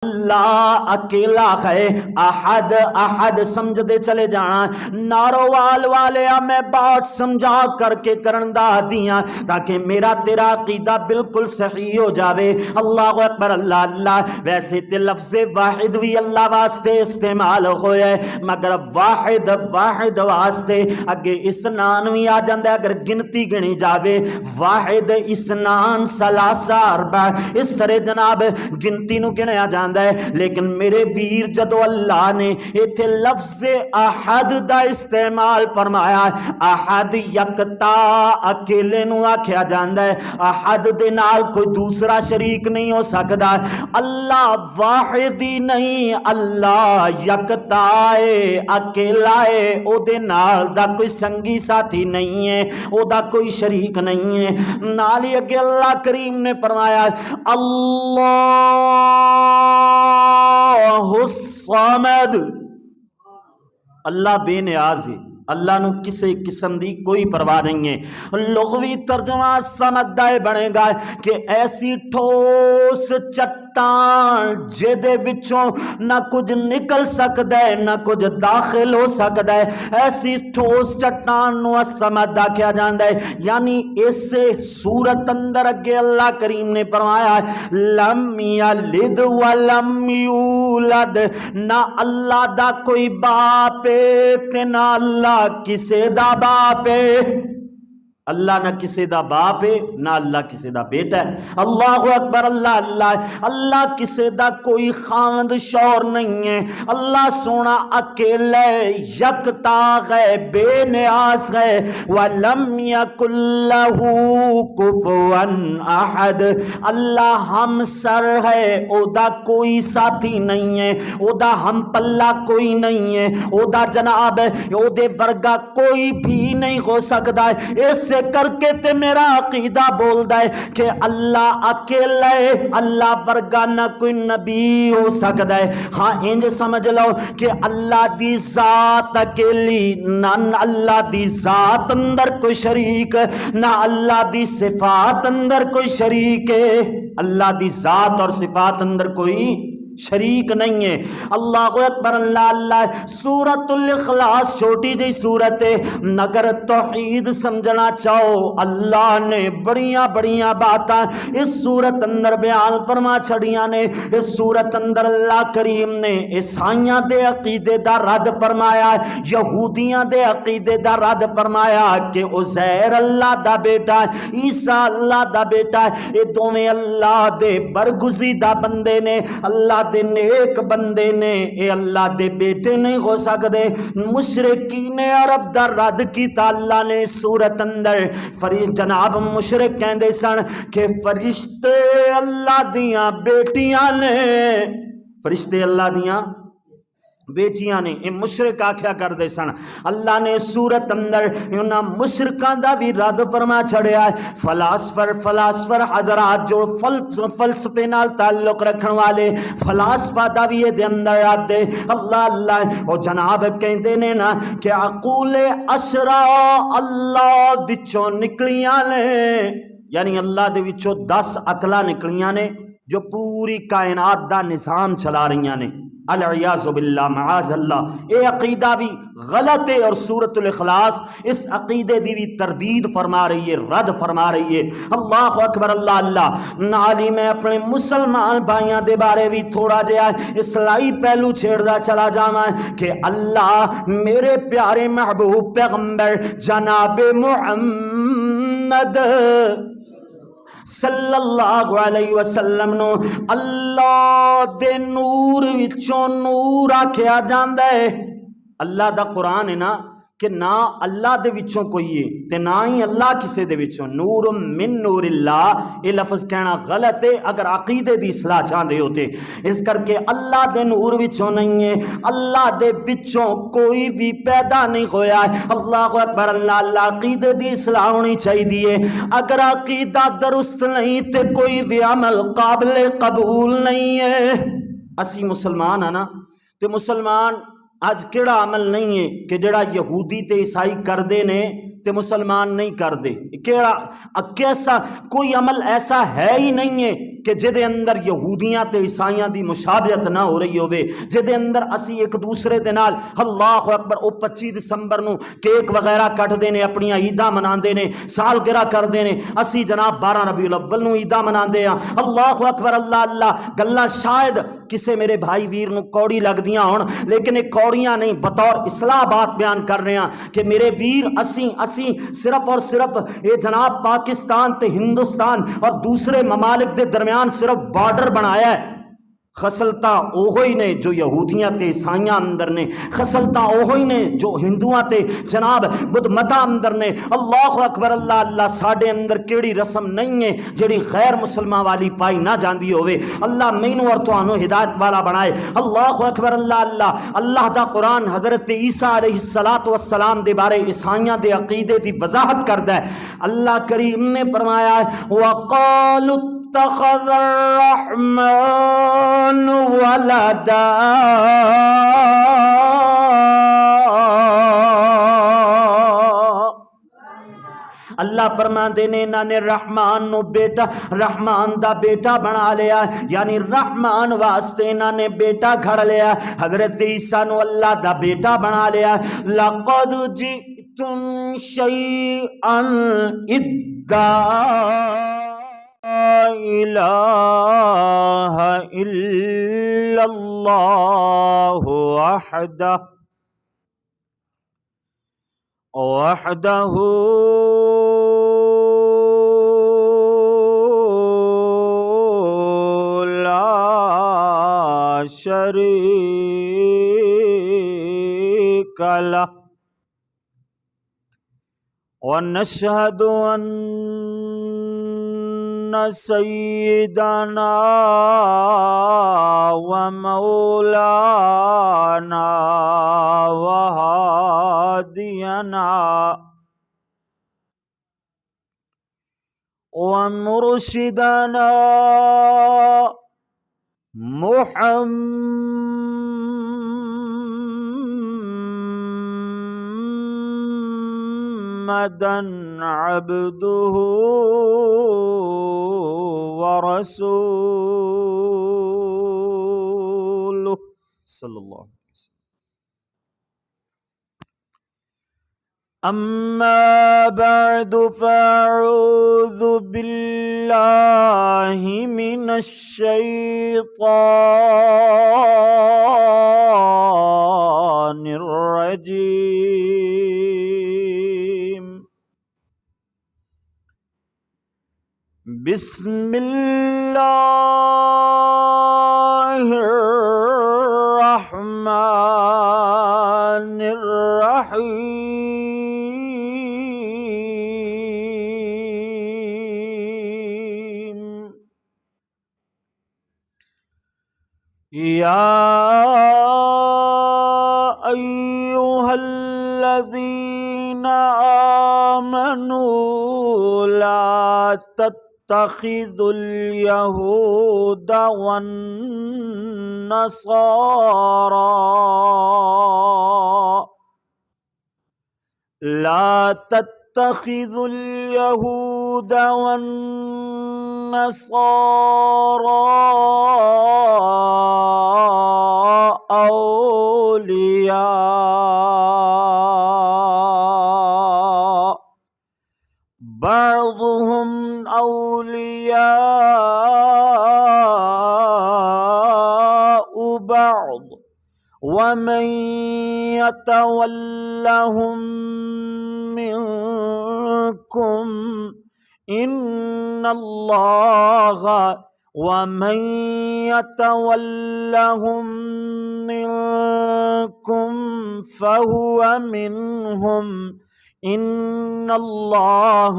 اللہ اکیلا ہے، احد احد سمجھتے چلے جانا۔ ناروال والے میں بات سمجھا کر کے کرندا دیاں تاکہ میرا تیرا عقیدہ بالکل صحیح ہو جاوے۔ اللہ اکبر، اللہ اللہ۔ ویسے تے لفظ واحد بھی اللہ واسطے استعمال ہوئے مگر واحد واحد واسطے اگے اسنان بھی آ جاندہ اگر گنتی گنی جاوے، واحد اسنان ثلاثہ اربع، اس طرح جناب گنتی نو گنیا جاندہ ہے۔ لیکن میرے ویر جدو اللہ نے ایتھے لفظ احد دا استعمال فرمایا، احد یکتا اکیلے نو آکھیا جاندہ ہے، احد دے نال کوئی دوسرا شریک نہیں ہو سکتا۔ اللہ واحد ہی نہیں، اللہ یکتا ہے، اکیلا ہے، او دے نال دا کوئی سنگی ساتھی نہیں ہے، او دا کوئی شریک نہیں ہے۔ نالی اگے اللہ کریم نے فرمایا اللہ الصمد، اللہ بے نیاز ہے، اللہ نو کسی قسم دی کوئی پرواہ نہیں ہے۔ لغوی ترجمہ سمد دائے بنے گا کہ ایسی ٹھوس چٹان جدے وچوں نہ کچھ نکل سکتا ہے نہ کچھ داخل ہو سکتا ہے، ایسی ٹھوس چٹان نو سمد کیا جاندہ ہے۔ یعنی اس صورت اندر اگے اللہ کریم نے فرمایا لم یلد ولم یولد، نہ اللہ دا کوئی باپ ہے نہ اللہ کسے دا باپ ہے۔ اللہ نہ کسی دا باپ ہے نہ اللہ کسی دا بیٹا ہے۔ اللہ اکبر، اللہ اللہ۔ اللہ کسی دا کوئی خاند شور نہیں ہے، اللہ سونا اکیلے یکتا ہے، بے نیاز ہے۔ وَلَمْ يَكُنْ لَهُ كُفُوًا أَحَدٌ، اللہ ہم سر ہے، او دا کوئی ساتھی نہیں ہے، او دا ہم پلہ کوئی نہیں ہے، او دا جناب او دے ورگا کوئی بھی نہیں ہو سکتا ہے۔ اس سے کر کے تے میرا عقیدہ بولدا ہے کہ اللہ اکیلا ہے، اللہ ورگا نہ کوئی نبی ہو سکتا ہے۔ ہاں انج سمجھ لو کہ اللہ دی ذات اکیلی، نہ اللہ دی ذات اندر کوئی شریک، نہ اللہ دی صفات اندر کوئی شریک ہے۔ اللہ دی ذات اور صفات اندر کوئی شریک نہیں ہے۔ اللہ اکبر، اللہ اللہ۔ سورۃ الاخلاص چھوٹی جی سورت ہے، نگر توحید سمجھنا چاہو اللہ نے بڑیاں بڑیاں باتاں اس سورت اندر بیان فرما چھڑیاں نے۔ اس سورت اندر اللہ کریم نے عیسائیاں دے عقیدے دا رد فرمایا، یہودیاں دے عقیدے دا رد فرمایا کہ عزیر اللہ دا بیٹا ہے، عیسیٰ اللہ دا بیٹا ہے۔ یہ دوویں اللہ دے برگزیدہ بندے نے، اللہ دے نیک بندے نے، اے اللہ دے بیٹے نہیں ہو سکتے۔ مشرکین عرب دا رد کیتا اللہ نے سورت اندر۔ جناب مشرک کہندے سن کہ فرشتے اللہ دیاں بیٹیاں نے، فرشتے اللہ دیاں بیٹیاں نے، یہ مشرک آکھیا کر دے سن۔ اللہ نے سورت اندر انہاں مشرکان دا بھی رد فرما چھڑیا ہے۔ فلاسفر حضرات جو فلسفے نال تعلق رکھن والے فلاسفہ دا بھی یہ دے اندر آتے اللہ اللہ۔ اور جناب کہندے نے نا کہ عقول اشرا اللہ وچوں نکلیاں نے، یعنی اللہ دے وچوں 10 عقلاں نکلیاں نے جو پوری کائنات دا نظام چلا رہیاں نے۔ العیاذ باللہ، معاذ اللہ۔ اے عقیدہ بھی غلط ہے اور سورۃ الاخلاص اس عقیدے دی بھی تردید فرما رہی ہے، رد فرما رہی ہے۔ اللہ اکبر، اللہ اللہ۔ نالی میں اپنے مسلمان بھائیاں دے بارے بھی تھوڑا جہا اصلاحی پہلو چھیڑدا چلا جاواں کہ اللہ میرے پیارے محبوب پیغمبر جناب محمد صلی اللہ علیہ وسلم نو اللہ دے نور وچوں نور آکھیا جاندا ہے۔ اللہ دا قرآن ہے نا کہ نہ اللہ دے وچوں کوئی ہے تے نہ ہی اللہ کسے دے وچوں، نور من نور اللہ، یہ لفظ کہنا غلط ہے اگر عقیدے دی اصلاح چاہندے ہوتے۔ اس کر کے اللہ دے نور وچوں نہیں ہے، اللہ دے وچوں کوئی بھی پیدا نہیں ہویا ہے۔ اللہ اکبر، اللہ اللہ۔ عقیدے دی اصلاح ہونی چاہیے، اگر عقیدہ درست نہیں تے کوئی بھی عمل قابل قبول نہیں ہے۔ اسی مسلمان ہیں نا، تے مسلمان آج کیڑا عمل نہیں ہے کہ جڑا یہودی تے عیسائی کر دے نے تے مسلمان نہیں کر دے؟ کیڑا کیسا کوئی عمل ایسا ہے ہی نہیں ہے کہ جدے اندر یہودیاں تے عیسائیاں دی مشابہت نہ ہو رہی ہوے، جدے اندر اسی ایک دوسرے دے نال اللہ اکبر او 25 دسمبر نو کیک وغیرہ کٹدے نے، اپنی عیداں مناندے نے، سالگرہ کردے نے، اسی جناب 12 ربیع الاول نو عیداں مناندے ہاں۔ اللہ اکبر، اللہ اللہ، گلاں شاید کسے میرے بھائی ویر نو کوڑی لگدیاں ہون، لیکن یہ کوڑیاں نہیں، بطور اصلاح بات بیان کر رہے ہیں کہ میرے ویر اسی صرف اور صرف یہ جناب پاکستان تے ہندوستان اور دوسرے ممالک دے درمیان صرف بارڈر بنایا ہے۔ خسلتاں اوہی نے جو یہودیاں تے عیسائیاں اندر نے، خسلتاں اوہی نے جو ہندوؤں تے جناب بدھ متا اندر نے۔ اللہ اکبر، اللہ اللہ، ساڈے اندر کیڑی رسم نہیں ہے جڑی غیر مسلمان والی پائی نہ جاندی ہوئے۔ اللہ مینوں اور تانوں ہدایت والا بنائے۔ اللہ اکبر، اللہ اللہ، اللہ دا قرآن حضرت عیسیٰ علیہ السلام دے بارے عیسائیاں دے عقیدے دی وضاحت کردا ہے۔ اللہ کریم نے فرمایا ہے وَقَالُوا اتَّخَذَ الرَّحْمَنُ وَلَدًا، اللہ فرماندے نے انہاں نے رحمان نو بیٹا، رحمان دا بیٹا بنا لیا، یعنی رحمان واسطے انہاں نے بیٹا گھڑ لیا۔ حضرت عیسیٰ نو اللہ دا بیٹا بنا لیا۔ لَقَدْ جِئْتُمْ شَيْئًا إِدًّا الہ الا اللہ وحدہ لا شریک لہ ونشہد ان سیدنا ومولانا وہادینا ومرشدنا محمدًا عبدہ ورسولہ صلی اللہ علیہ وسلم۔ اما بعد فاعوذ باللہ من الشیطان الرجیم۔ بسم اللہ الرحمن الرحیم۔ یا ایھا الذین آمنوا لا تتخذوا اليہود والنصارى لا تتخذوا اليهود والنصارى أولياء بعضهم أولياء بعض ومن يتولهم منكم إن الله ومن يتولهم منكم فهو منهم إن الله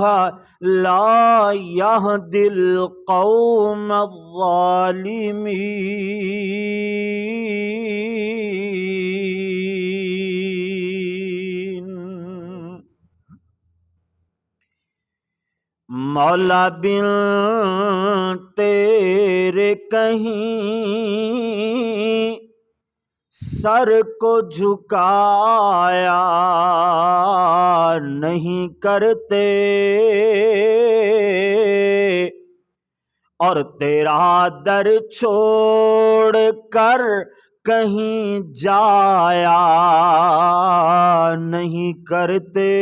لا يهدي القوم الظالمين۔ مولا بن تیرے کہیں سر کو جھکایا نہیں کرتے اور تیرا در چھوڑ کر کہیں جایا نہیں کرتے،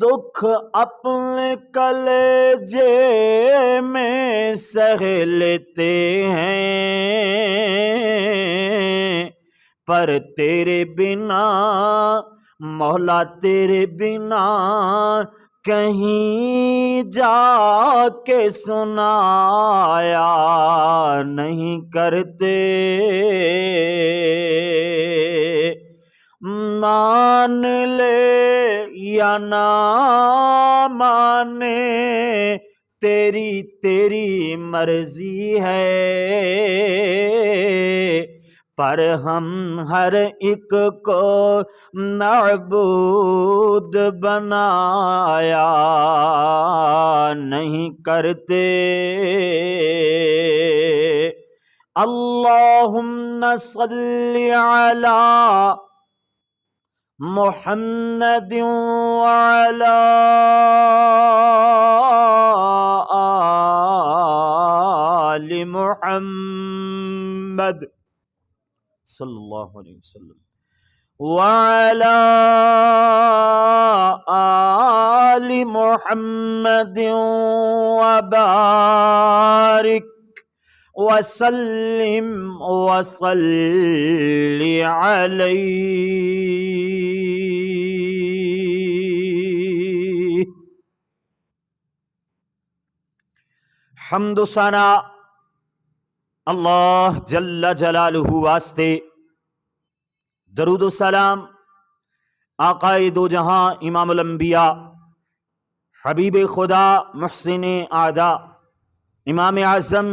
دکھ اپنے کلیجے میں سہ لیتے ہیں، پر تیرے بنا مولا تیرے بنا کہیں جا کے سنایا نہیں کرتے، مان لے یا نہ مانے تیری تیری مرضی ہے، پر ہم ہر ایک کو معبود بنایا نہیں کرتے۔ اللہم صلی علی محمد وعلی آل محمد صلی اللہ علیہ وسلم وعلی آل محمد وبارک وسلم وصلی علیہ۔ حمد و ثنا اللہ جل جلالہ واسطے، درود و سلام آقائے دو جہاں امام الانبیاء حبیب خدا محسن اعدا امام اعظم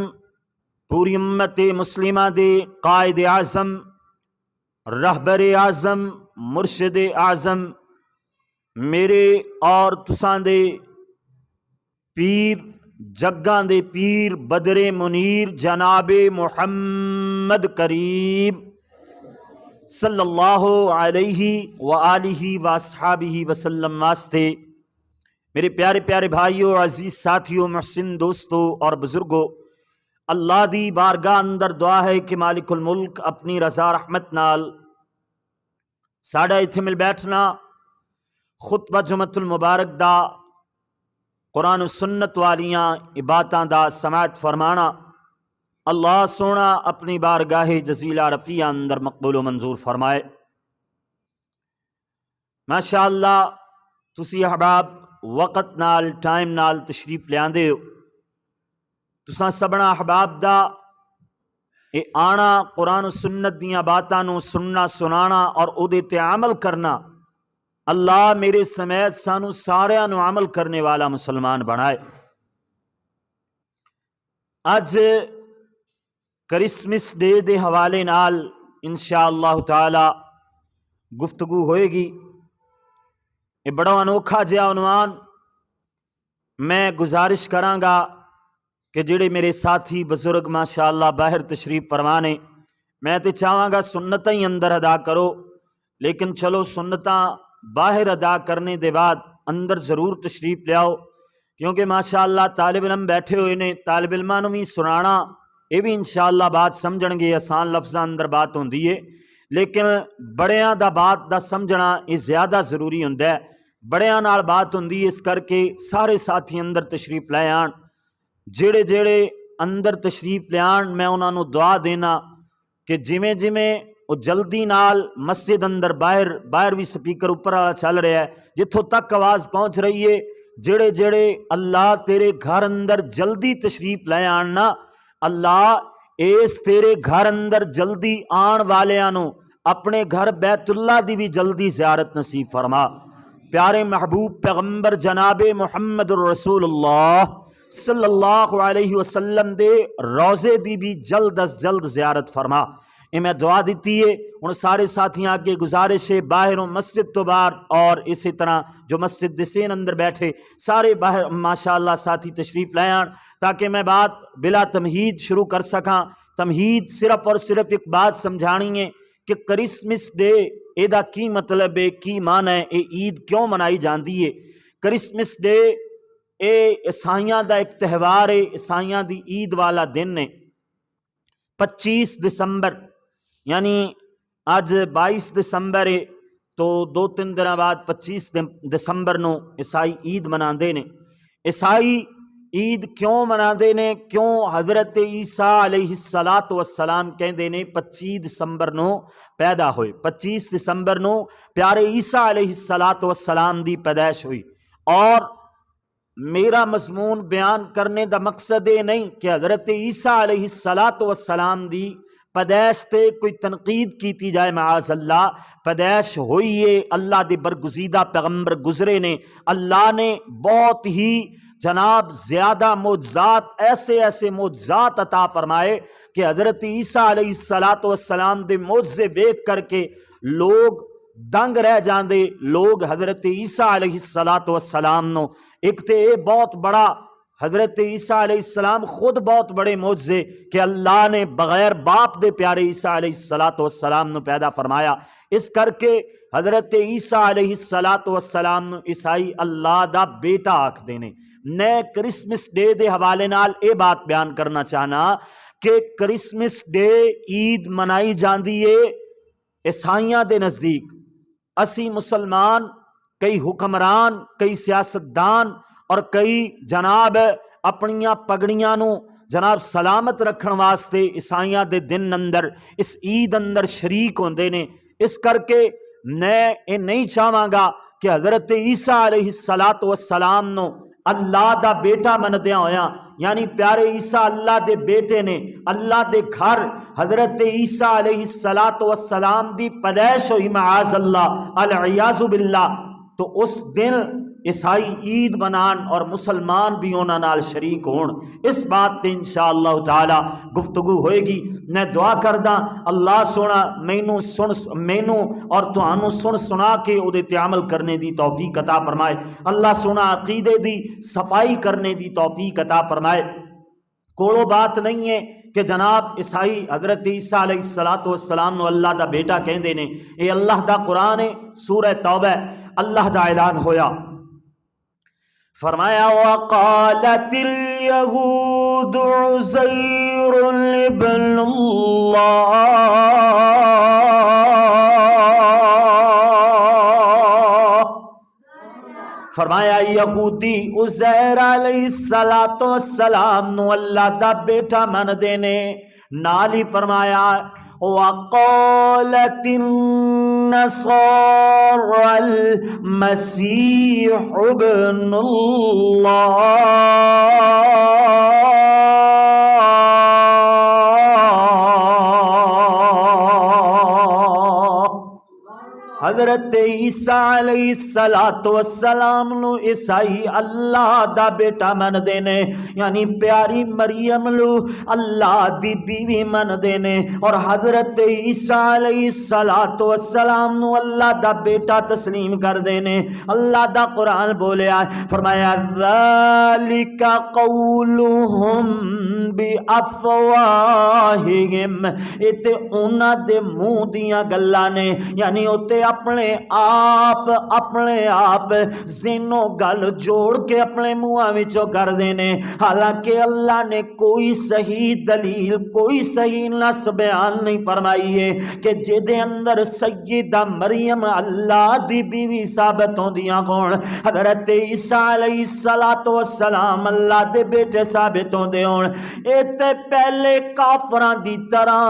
پوری امت مسلمہ دے قائد اعظم رہبر اعظم مرشد اعظم میرے اور تساں دے پیر جگاں دے پیر بدر منیر جناب محمد کریم صلی اللہ علیہ وآلہ واصحابہ وسلم واسطے، میرے پیارے پیارے بھائیوں، عزیز ساتھیوں، محسن دوستوں اور بزرگوں، اللہ دی بارگاہ اندر دعا ہے کہ مالک الملک اپنی رضا رحمت نال ساڈا ایتھے مل بیٹھنا خطبہ جمعۃ المبارک دا قرآن و سنت والیاں عبادتاں دا سماعت فرمانا اللہ سونا اپنی بارگاہ جزیلہ رفیع اندر مقبول و منظور فرمائے۔ ماشاءاللہ تسی احباب وقت نال ٹائم نال تشریف لیاندے ہو، تساں سبنا احباب دا اے آنا قرآن و سنت دیاں باتاں نو سننا سنانا اور او دے تے عمل کرنا، اللہ میرے سمیت سانو ساریاں نو عمل کرنے والا مسلمان بنائے۔ اج کرسمس ڈے دے حوالے نال انشاءاللہ تعالی گفتگو ہوئے گی۔ یہ بڑا انوکھا جہا عنوان، میں گزارش کراں گا کہ جڑے میرے ساتھی بزرگ ماشاءاللہ باہر تشریف فرمانے، میں تے چاہاں گا سنتاں ہی اندر ادا کرو، لیکن چلو سنتاں باہر ادا کرنے دے بعد اندر ضرور تشریف لیاؤ، کیونکہ ماشاءاللہ طالب علم بیٹھے ہوئے نے، طالب علماں نوں بھی سنانا یہ بھی انشاءاللہ بات سمجھن گے، آسان لفظاں اندر بات ہوندی ہے، لیکن بڑیاں دا بات دا سمجھنا یہ زیادہ ضروری ہوندا ہے، بڑیاں نال بات ہوندی ہے، اس کر کے سارے ساتھی اندر تشریف لے آن، جڑے جڑے اندر تشریف لے آن میں انہاں نوں دعا دینا کہ جویں جویں وہ جلدی نال مسجد اندر باہر بھی سپیکر اوپر والا چل رہا ہے، جتھوں تک آواز پہنچ رہی ہے، جڑے جڑے اللہ تیرے گھر اندر جلدی تشریف لے آن نا، اللہ اس تیرے گھر اندر جلدی آن والیاں نوں اپنے گھر بیت اللہ دی بھی جلدی زیارت نصیب فرما، پیارے محبوب پیغمبر جناب محمد الرسول اللہ صلی اللہ علیہ وسلم دے روزے دی بھی جلد از جلد زیارت فرما۔ یہ میں دعا دیتی ہے، ان سارے ساتھیاں آگے گزارش ہے باہروں مسجد تو باہر اور اسی طرح جو مسجد دسین اندر بیٹھے سارے باہر ماشاءاللہ ساتھی تشریف لے آن تاکہ میں بات بلا تمہید شروع کر سکاں۔ تمہید صرف اور صرف ایک بات سمجھانی ہے کہ کرسمس ڈے ایدا کی مطلب ہے، کی معنی ہے، یہ عید کیوں منائی جاندی ہے۔ کرسمس ڈے اے عیسائیاں دا ایک تہوار ہے، عیسائیاں دی عید والا دن ہے 25 دسمبر، یعنی اج 22 دسمبر ہے تو 2-3 دن بعد 25 دسمبر نو عیسائی عید مناندے نے۔ عیسائی عید کیوں مناندے نے؟ کیوں حضرت عیسیٰ علیہ السلام کہندے نے 25 دسمبر نو پیدا ہوئے، 25 دسمبر نو پیارے عیسیٰ علیہ السلام دی پیدائش ہوئی۔ اور میرا مضمون بیان کرنے دا مقصد یہ نہیں کہ حضرت عیسیٰ علیہ السلام دی پیدائش تے کوئی تنقید کیتی جائے، معاذ اللہ، پیدائش ہوئی ہے، اللہ دے برگزیدہ پیغمبر گزرے نے، اللہ نے بہت ہی جناب زیادہ معجزات، ایسے معجزات عطا فرمائے کہ حضرت عیسیٰ علیہ السلام دے معجزے دیکھ کر کے لوگ دنگ رہ جاندے، لوگ حضرت عیسیٰ علیہ السلام نو ایک تے بہت بڑا، حضرت عیسیٰ علیہ السلام خود بہت بڑے معجزے کہ اللہ نے بغیر باپ دے پیارے عیسیٰ علیہ السلام نو پیدا فرمایا، اس کر کے حضرت عیسیٰ علیہ السلام نو عیسائی اللہ دا بیٹا آکھ دینے۔ میں کرسمس ڈے دے حوالے نال اے بات بیان کرنا چاہنا کہ کرسمس ڈے عید منائی جاندی ہے عیسائیاں دے نزدیک، اسی مسلمان، کئی حکمران، کئی سیاستدان اور کئی جناب اپنیاں پگڑیاں نو جناب سلامت رکھن واسطے عیسائیاں دے دن اندر اس عید اندر شریک ہوندے نے۔ اس کر کے میں یہ نہیں چاہواں گا کہ حضرت عیسیٰ علیہ السلام نو اللہ دا بیٹا مندیاں ہویا، یعنی پیارے عیسیٰ اللہ دے بیٹے نے، اللہ دے گھر حضرت عیسیٰ علیہ السلام دی پیدائش ہوئی، معاذ اللہ، العیاذ باللہ، تو اس دن عیسائی عید منان اور مسلمان بھی انہاں نال شریک ہون، اس بات تے انشاءاللہ تعالی گفتگو ہوئے گی۔ میں دعا کردہ اللہ سونا مینوں اور تہانوں سنا کے او دے تے عمل کرنے دی توفیق عطا فرمائے، اللہ سونا عقیدے دی صفائی کرنے دی توفیق عطا فرمائے۔ کوڑو بات نہیں ہے کہ جناب عیسائی حضرت عیسیٰ علیہ السلام نو اللہ دا بیٹا کہندے نے، اے اللہ دا قرآن ہے، سورہ توبہ اللہ دا اعلان ہویا، فرمایا وَقَالَتِ الْيَهُودُ عُزَيْرٌ ابْنُ اللَّهِ، فرمایا یہودی عزیر علیہ السلام نو اللہ دا بیٹا من دینے، نالی فرمایا وَقَالَتِ النَّصَارَى الْمَسِيحُ ابْنُ حضرت عیسیٰ علیہ السلام نو عیسائی اللہ دا بیٹا من دینے، یعنی پیاری مریم لو اللہ دی بیوی من دینے، اور حضرت عیسیٰ علیہ السلام نو اللہ دا بیٹا تسلیم کر دینے۔ اللہ دا قرآن بولیا، فرمایا ذَلِكَ قَوْلُهُمْ بِأَفْوَاهِهِمْ، اتے اونا دے منہ دیاں گلاں نے، یعنی اتے اپنے آپ زینو گل جوڑ کے اپنے منہاں وچوں کر دینے، حالانکہ اللہ نے کوئی صحیح دلیل، کوئی صحیح نص بیان نہیں فرمائی ہے کہ جدے اندر سیدہ مریم اللہ دی بیوی ثابت ہوندیاں کون، حضرت عیسیٰ علیہ السلام اللہ دے بیٹے ثابت ہوندے ہون۔ اے تے پہلے کافراں دی طرح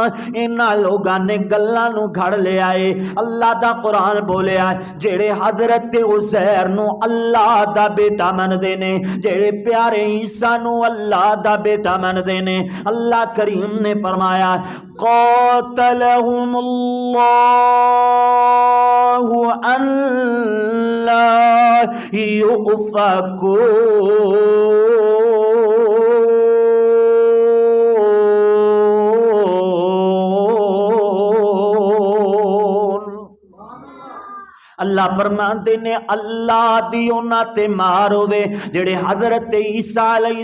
انہاں لوگاں نے گلاں نو گھڑ لے آئے۔ اللہ دا قرآن بولیا جڑے حضرت عزیر نو اللہ دا بیٹا من دینے، جڑے پیارے عیسیٰ نو اللہ دا بیٹا من دینے، اللہ کریم نے فرمایا قاتلہم اللہ الا یؤفکون۔ اللہ فرماندے نے اللہ دی انہاں تے مار ہوے جڑے حضرت عیسیٰ علیہ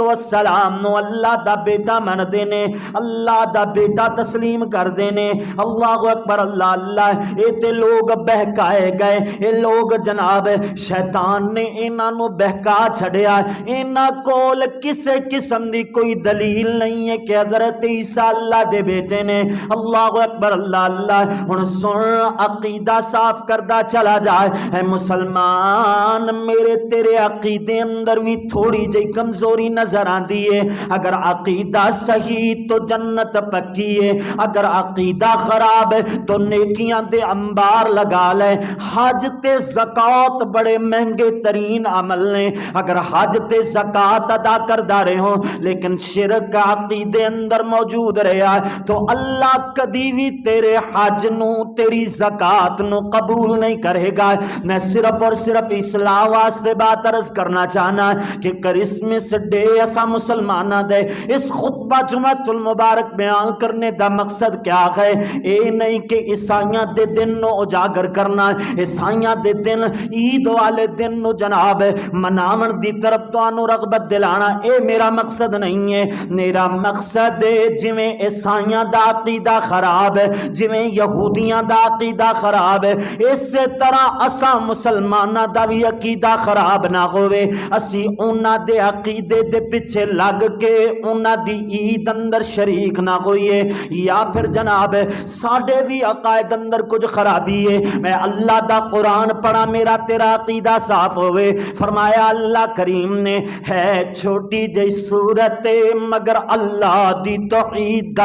السلام نو اللہ دا بیٹا مندے نے، اللہ دا بیٹا تسلیم کردے نے۔ اللہ اکبر، اللہ اللہ۔ اے تے لوگ بہکائے گئے، اے لوگ جناب شیطان نے انہاں نو بہکا چھڑیا، انہاں کول کسے قسم دی کوئی دلیل نہیں ہے کہ حضرت عیسیٰ اللہ دے بیٹے نے۔ اللہ اکبر، اللہ اللہ۔ ہن سن، عقیدہ صاف کردہ چلا جائے، اے مسلمان میرے تیرے عقیدے اندر بھی تھوڑی جی کمزوری نظر آندی ہے۔ اگر عقیدہ صحیح تو جنت پکی ہے، اگر عقیدہ خراب ہے تو نیکیاں دے انبار لگا لے۔ حج تے زکوٰۃ بڑے مہنگے ترین عمل نے، اگر حج تے زکوٰۃ ادا کردہ رہے ہوں لیکن شرک عقیدے اندر موجود رہا تو اللہ کدی بھی تیرے حج نو تیری زکوٰۃ نو قبول نہیں کرے گا۔ میں صرف اور صرف اصلاح واسطے بات عرض کرنا چاہنا کہ کرسمس ڈے ایسا مسلمانہ دے اس خطبہ جمعۃ المبارک بیان کرنے دا مقصد کیا ہے؟ اے نہیں کہ عیسائیاں دے دن نو اجاگر کرنا، عیسائیاں دے دن عید والے دن نو جناب مناون دی طرف تو رغبت دلانا، اے میرا مقصد نہیں ہے۔ میرا مقصد ہے جویں عیسائیاں دا عقیدہ خراب ہے، جویں یہودیاں دا عقیدہ خراب ہے، اسی طرح اساں مسلماناں دا بھی عقیدہ خراب نہ ہوئے۔ اسی انہاں دے عقیدے دے پیچھے لگ کے انہاں دی عید اندر شریک نہ ہوئیے، یا پھر جناب ساڈے بھی عقائد اندر کچھ خرابی ہے۔ میں اللہ دا قرآن پڑھا میرا تیرا عقیدہ صاف ہوئے۔ فرمایا اللہ کریم نے ہے چھوٹی جی صورت مگر اللہ دی توحید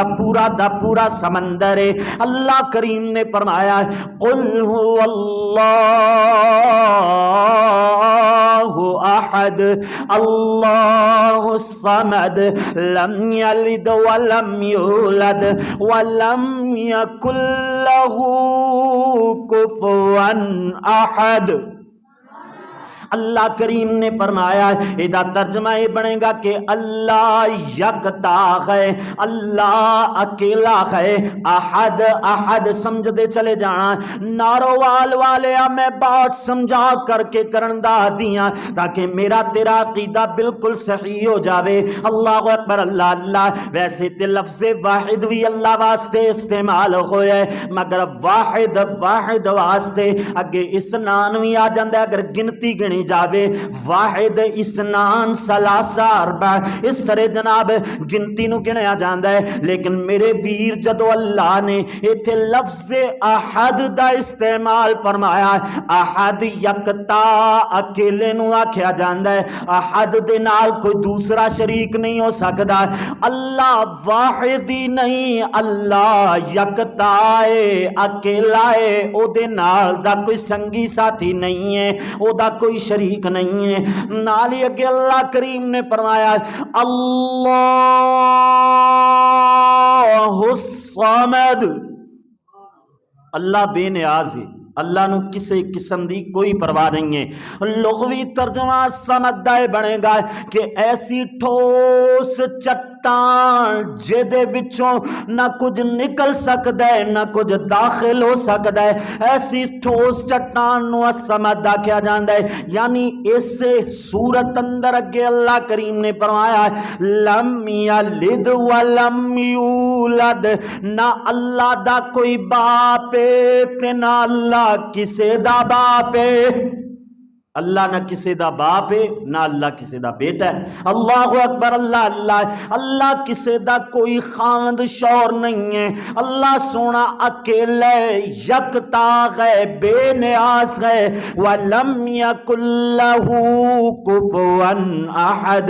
دا پورا سمندر ہے۔ اللہ کریم نے فرمایا قل هو اللہ احد اللہ الصمد لم یلد ولم یولد ولم یکن له کفوا احد۔ اللہ کریم نے فرمایا، ادا ترجمہ یہ بنے گا کہ اللہ یکتا ہے، اللہ اکیلا ہے۔ احد احد سمجھ دے چلے جانا، ناروال والے میں بات سمجھا کر کے کرندہ دیاں تاکہ میرا تیرا عقیدہ بالکل صحیح ہو جاوے۔ اللہ اکبر، اللہ اللہ۔ ویسے تے لفظ واحد بھی اللہ واسطے استعمال ہوئے مگر واحد واسطے اگے اسنان بھی آ جاندے، اگر گنتی گنی جاوے واحد اسنان ثلاثہ اربع اس طرح جناب گنتی نو گنیا جاندا ہے۔ لیکن میرے ویر جدو اللہ نے ایتھے لفظ احد دا استعمال فرمایا، احد یکتا اکیلے نو آکھیا جاندا ہے، احد دے نال کوئی دوسرا شریک نہیں ہو سکدا۔ اللہ واحد ہی نہیں، اللہ یکتا ہے، اکیلا ہے، او دے نال دا کوئی سنگی ساتھی نہیں ہے، او دا کوئی شریک نہیں ہے۔ نالی اگے اللہ کریم نے فرمایا اللہ الصمد، اللہ بے نیاز ہے، اللہ نو کسی قسم دی کوئی پرواہ نہیں ہے۔ لغوی ترجمہ سمجھدا ہے بنے گا کہ ایسی ٹھوس چٹان جدے وچوں نہ کچھ نکل سکدا ہے نہ کچھ داخل ہو سکدا ہے، ایسی ٹھوس چٹان نو سمجھ آکھیا جاندا ہے۔ یعنی اس صورت اندر اگے اللہ کریم نے فرمایا لم یلد ولم یولد، نہ اللہ دا کوئی باپ تے نہ اللہ کسے دا باپ ہے۔ اللہ نہ کسی دا باپ ہے نہ اللہ کسی دا بیٹا ہے۔ اللہ اکبر، اللہ اللہ۔ اللہ کسی دا کوئی خاند شور نہیں ہے، اللہ سونا اکیلے یکتا ہے، بے نیاز ہے۔ وَلَمْ يَكُنْ لَهُ كُفُوًا أَحَدٌ،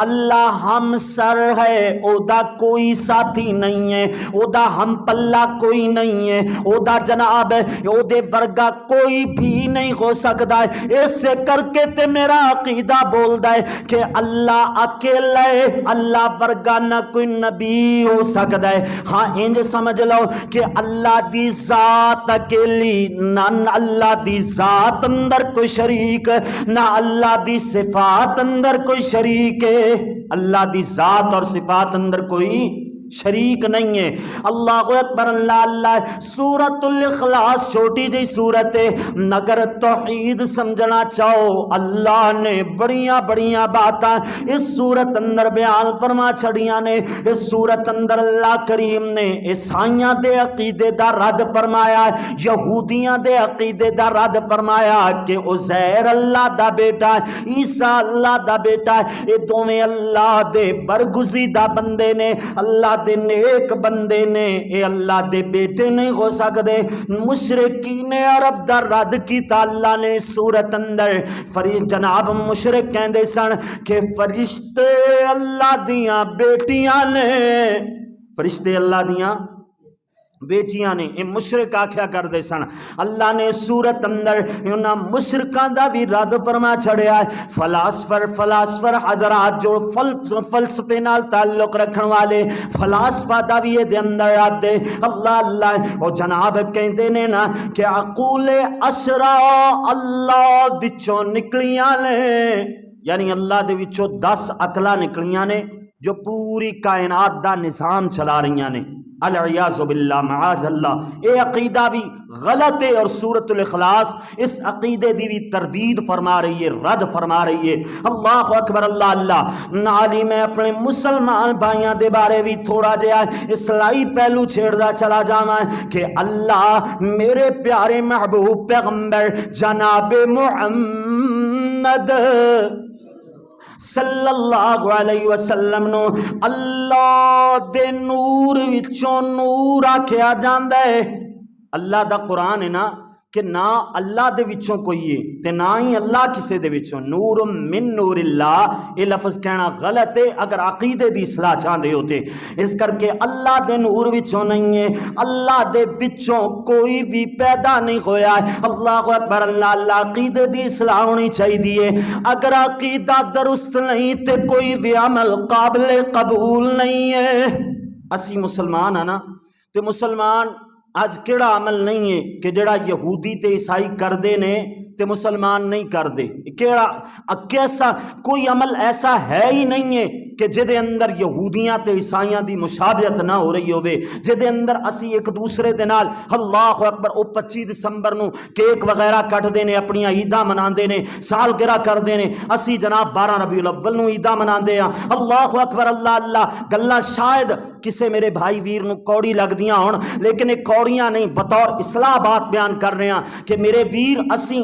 اللہ ہم سر ہے، او دا کوئی ساتھی نہیں ہے، او دا ہم پلہ کوئی نہیں ہے، او دا جناب او دے ورگا کوئی بھی نہیں ہو سکتا ہے۔ اس کر کے تے میرا عقیدہ بولدا ہے کہ اللہ اکیلا ہے، اللہ ورگا نہ کوئی نبی ہو سکتا ہے۔ ہاں انج سمجھ لو کہ اللہ دی ذات اکیلی، نہ اللہ دی ذات اندر کوئی شریک، نہ اللہ دی صفات اندر کوئی شریک ہے۔ اللہ دی ذات اور صفات اندر کوئی شریک نہیں ہے۔ اللہ اکبر، اللہ اللہ۔ سورۃ الاخلاص چھوٹی جی سورت ہے، اگر توحید سمجھنا چاہو اللہ نے بڑیاں بڑیاں باتاں اس سورت اندر بیان فرما چھڑیاں نے۔ اس سورت اندر اللہ کریم نے عیسائیاں دے عقیدے دا رد فرمایا، یہودیاں دے عقیدے دا رد فرمایا کہ عزیر اللہ دا بیٹا ہے، عیسیٰ اللہ دا بیٹا ہے، یہ دوویں اللہ دے برگزیدہ بندے نے، اللہ دے نیک بندے نے، اے اللہ دے بیٹے نہیں ہو سکتے۔ مشرکین عرب دا رد کیتا اللہ نے سورت اندر۔ جناب مشرک کہندے سن کہ فرشتے اللہ دیاں بیٹیاں نے، فرشتے اللہ دیاں بیٹیاں نے، یہ مشرک آکھیا کردے سن۔ اللہ نے سورت اندر انہاں مشرکان دا بھی رد فرما چھڑیا ہے۔ فلاسفر حضرات جو فلسفے نال تعلق رکھن والے فلاسفہ دا بھی یہ اندر آدے اللہ اللہ او جناب کہندے نے نا کہ عقول اشرا اللہ وچوں نکلیاں نے، یعنی اللہ دے وچوں 10 عقلاں نکلیاں نے جو پوری کائنات دا نظام چلا رہیاں نے۔ العیاذ باللہ، معاذ اللہ، اے عقیدہ بھی غلط ہے، اور سورۃ الاخلاص اس عقیدے دی بھی تردید فرما رہی ہے، رد فرما رہی ہے۔ اللہ اکبر، اللہ اللہ۔ نالی میں اپنے مسلمان بھائیاں دے بارے بھی تھوڑا جہا اصلاحی پہلو چھیڑدا چلا جاواں کہ اللہ میرے پیارے محبوب پیغمبر جناب محمد صلی اللہ علیہ وسلم نو اللہ دے نور وچوں نور آکھیا جاندا ہے۔ اللہ دا قرآن ہے نا کہ نہ اللہ دے وچوں کوئی ہے تے نہ ہی اللہ کسے دے وچوں، نور من نور اللہ، یہ لفظ کہنا غلط ہے اگر عقیدے دی اصلاح چاہندے ہوتے۔ اس کر کے اللہ دے نور وچوں نہیں ہے، اللہ دے وچوں کوئی بھی پیدا نہیں ہویا ہے۔ اللہ اکبر، اللہ اللہ۔ عقیدے دی اصلاح ہونی چاہیے، اگر عقیدہ درست نہیں تے کوئی بھی عمل قابل قبول نہیں ہے۔ اسی مسلمان ہیں نا، تے مسلمان آج کیڑا عمل نہیں ہے کہ جڑا یہودی تے عیسائی کردے نے تے مسلمان نہیں کردے؟ کیڑا کیسا کوئی عمل ایسا ہے ہی نہیں ہے کہ جدے اندر یہودیاں تے عیسائیاں دی مشابہت نہ ہو رہی ہوئے، جدے اندر اسی ایک دوسرے دے نال اللہ اکبر او 25 دسمبر نو کیک وغیرہ کٹ دے نے، اپنی عیداں مناندے نے، سالگرہ کردے نے، اسی جناب 12 ربیع الاول نو عیداں مناندے ہاں۔ اللہ اکبر، اللہ اللہ۔ گلاں شاید کسے میرے بھائی ویر نو کوڑی لگ دیاں ہون، لیکن یہ کوڑیاں نہیں، بطور اصلاح بات بیان کر رہے ہیں کہ میرے ویر اسی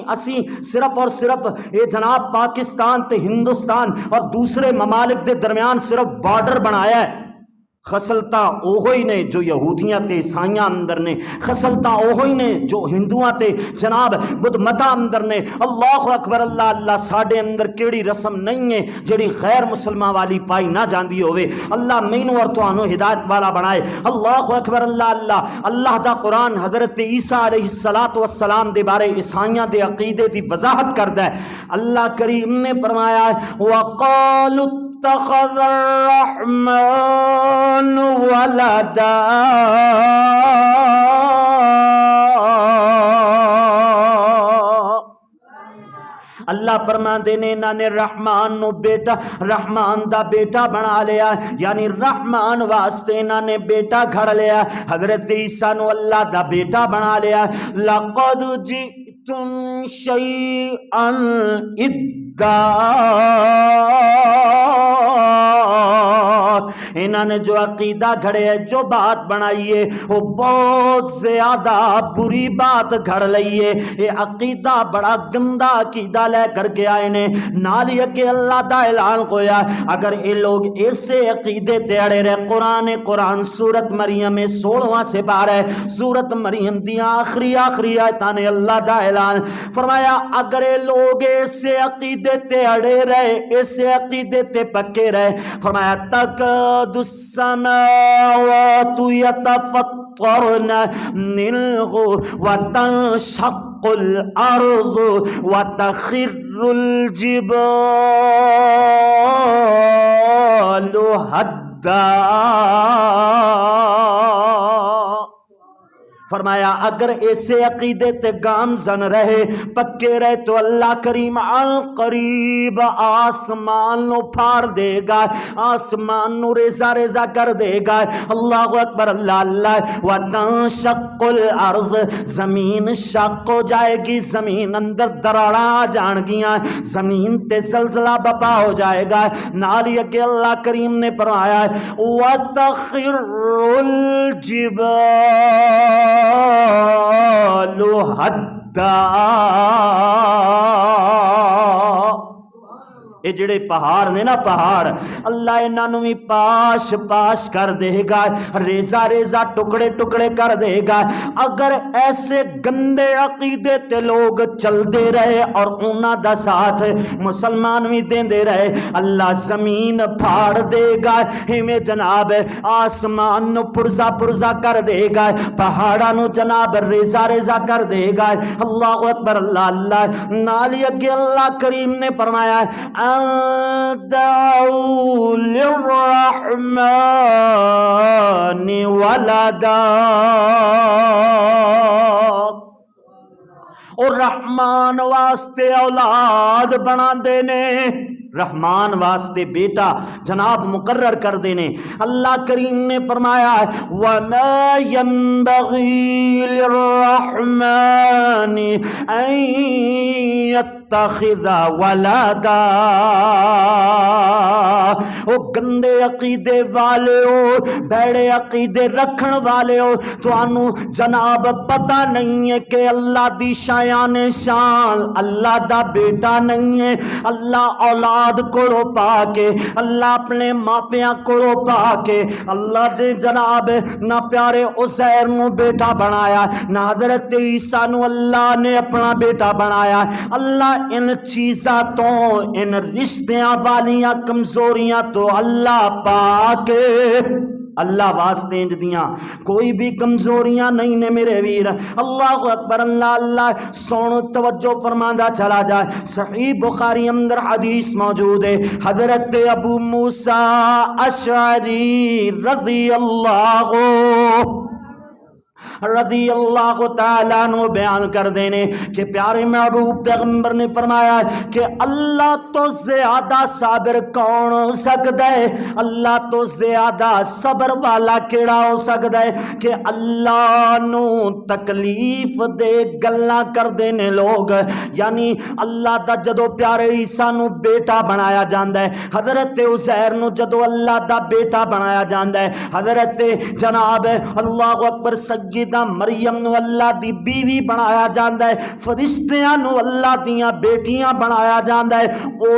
صرف اور صرف یہ جناب پاکستان تے ہندوستان اور دوسرے ممالک دے درمیان صرف بارڈر بنایا ہے۔ خسلتا اوہی نے جو یہودیاں تے عیسائیاں اندر نے، خسلتا اوہی نے جو ہندوਆਂ تے جناب بدھ متا اندر نے۔ اللہ اکبر، اللہ اللہ۔ ساڈے اندر کیڑی رسم نہیں ہے جڑی غیر مسلمان والی پائی نہ جاندی ہوئے۔ اللہ مینوں اور تانوں ہدایت والا بنائے۔ اللہ اکبر، اللہ اللہ۔ اللہ دا قرآن حضرت عیسیٰ علیہ السلام دے بارے عیسائیاں دے عقیدے دی وضاحت کردا ہے۔ اللہ کریم نے فرمایا ہے وَقَالُوا اتَّخَذَ الرَّحْمَنُ وَلَدًا، اللہ فرماندے نے انہاں نے رحمان نو بیٹا، رحمان دا بیٹا بنا لیا، یعنی رحمان واسطے انہاں نے بیٹا گھڑ لیا۔ حضرت عیسیٰ نو اللہ دا بیٹا بنا لیا۔ لَقَدْ جِئْتُمْ شَيْئًا إِدًّا، انہوں نے جو عقیدہ گھڑے ہے، جو بات بنائی ہے، وہ بہت زیادہ بری بات گھڑ لئی ہے۔ یہ عقیدہ بڑا گندہ عقیدہ لے کر کے آئے نے۔ نالی کہ اللہ دا اعلان ہویا اگر یہ لوگ ایسے عقیدے تے اڑے رہے، قرآن سورت مریم 16واں سے 12 سورت مریم دیاں آخری آیتاں نے اللہ دا اعلان فرمایا اگر یہ لوگ ایسے عقیدے تے اڑے رہے، ایسے عقیدے تے پکے رہے، فرمایا تکاد السماوات یتفطرن منہ وتنشق الارض وتخر الجبال هدا۔ فرمایا اگر ایسے عقیدے تے گامزن رہے پکے رہے تو اللہ کریم قریب آسمان نو پھاڑ دے گا، آسمان نو ریزہ ریزہ کر دے گا۔ اللہ اکبر، اللہ اللہ۔ وَتَنشَقُّ الْأَرْضُ، زمین شق ہو جائے گی، زمین اندر دراڑاں آ جان گیاں، زمین تے زلزلہ بپا ہو جائے گا۔ نال یہ کہ اللہ کریم نے فرمایا وَتَخِرُّ الْجِبَالُ ہدا، یہ جڑے پہاڑ نے نا پہاڑ، اللہ انہاں نوں بھی پاش پاش کر دے گا، ریزہ ریزہ ٹکڑے ٹکڑے کر دے گا۔ اگر ایسے گندے عقیدے تے لوگ چل دے رہے اور انہاں دا ساتھ مسلمان بھی دیندے رہے، اللہ زمین پھاڑ دے گا، ہمیں جناب آسمان نو پرزا پرزا کر دے گا، پہاڑاں نو جناب ریزہ ریزہ کر دے گا۔ اللہ اکبر، اللہ اللہ۔ نالی اگے اللہ کریم نے فرمایا دعوا للرحمن ولدا، اور رحمان واسطے اولاد بنا دینے، رحمان واسطے بیٹا جناب مقرر کر دینے۔ اللہ کریم نے فرمایا وَمَا يَنبَغِي لِلرَّحْمَنِ أَن يَتَّخِذَ وَلَدًا۔ او گندے عقیدے والے ہو، بیڑے عقیدے رکھن والے ہو، توانوں جناب پتہ نہیں ہے کہ اللہ دی شایان شان اللہ دا بیٹا نہیں ہے۔ اللہ اولاد کولو پا کے، اللہ اپنے ماپیاں کولو پا کے، اللہ دے جناب نہ پیارے عزیر نو بیٹا بنایا، نہ حضرت عیسیٰ نو اللہ نے اپنا بیٹا بنایا۔ اللہ ان چیزاں تو، ان رشتیاں والیاں کمزوریاں تو اللہ پا کے، اللہ واسطے انج دیاں کوئی بھی کمزوریاں نہیں نے میرے ویر۔ اللہ اکبر، اللہ اللہ۔ سن توجہ فرماندا چلا جائے، صحیح بخاری اندر حدیث موجود ہے، حضرت ابو موسیٰ اشعری رضی اللہ تعالیٰ عنہ بیان کر دینے کہ پیارے محبوب پیغمبر نے فرمایا کہ اللہ تو زیادہ صابر کون ہو سکتا ہے، اللہ تو زیادہ صبر والا کیڑا ہو سکتا ہے کہ اللہ نو تکلیف دے گلاں کر دینے لوگ، یعنی اللہ دا جدو پیارے عیسیٰ نو بیٹا بنایا جاندہ ہے، حضرت عزیر نو جدو اللہ دا بیٹا بنایا جاندہ ہے، حضرت جناب اللہ اکبر سیدہ مریم نو اللہ دی بیوی بنایا جاندہ ہے، فرشتیاں نو اللہ دیاں بیٹیاں بنایا جاندہ ہے، او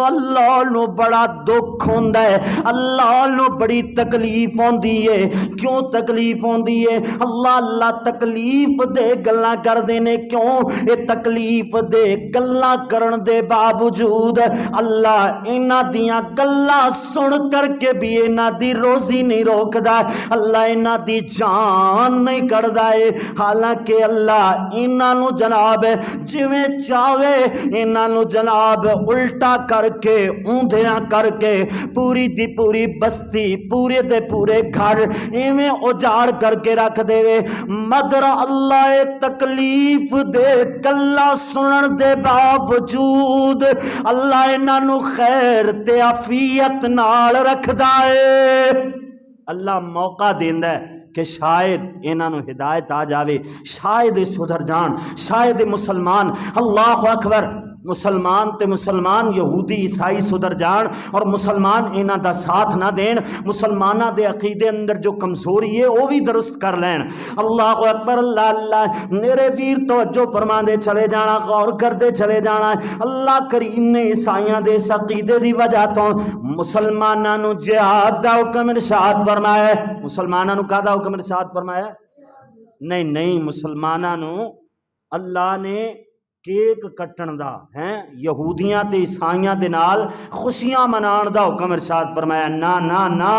اللہ نو بڑا دکھ ہوندہ ہے، اللہ نو بڑی تکلیف ہوندی ہے۔ کیوں تکلیف ہوندی ہے؟ اللہ تکلیف دے گلاں کر دینے، کیوں یہ تکلیف دے گلاں کرن دے باوجود اللہ انہاں دیاں گلاں سن کر کے بھی انہاں دی روزی نہیں روکدا، اللہ انہاں دی جان نہیں کردہ ہے، حالانکہ اللہ انہاں نو جناب جویں چاہے انہاں نو جناب الٹا کر کے اوندھیاں کر کے پوری دی پوری بستی پورے دے پورے گھر ایویں اجاڑ کر کے رکھ دے، مگر اللہ تکلیف دے گلاں سنن دے باوجود اللہ انہاں نو خیر تے عافیت نال رکھدا ہے۔ اللہ موقع دیندا ہے کہ شاید انہاں نو ہدایت آ جاوے، شاید سدھر جان، شاید مسلمان، اللہ اکبر، مسلمان تے مسلمان یہودی عیسائی سدھر جان اور مسلمان انہاں دا ساتھ نہ دین، مسلمانہ دے عقیدے اندر جو کمزوری ہے وہ بھی درست کر لین۔ اللہ اکبر، اللہ اللہ۔ میرے ویر توجہ فرما دے چلے جانا، غور کر دے چلے جانا، اللہ کریم نے عیسائیاں دے اس عقیدے دی وجہ تو مسلماناں نو جہاد دا حکم ارشاد فرمایا ہے۔ مسلماناں نو کا دا حکم ارشاد فرمایا ہے؟ نہیں، مسلماناں نو اللہ نے کیک کٹن دا ہیں یہودیاں تے عیسائیاں دے نال خوشیاں منان دا حکم ارشاد فرمایا، نہ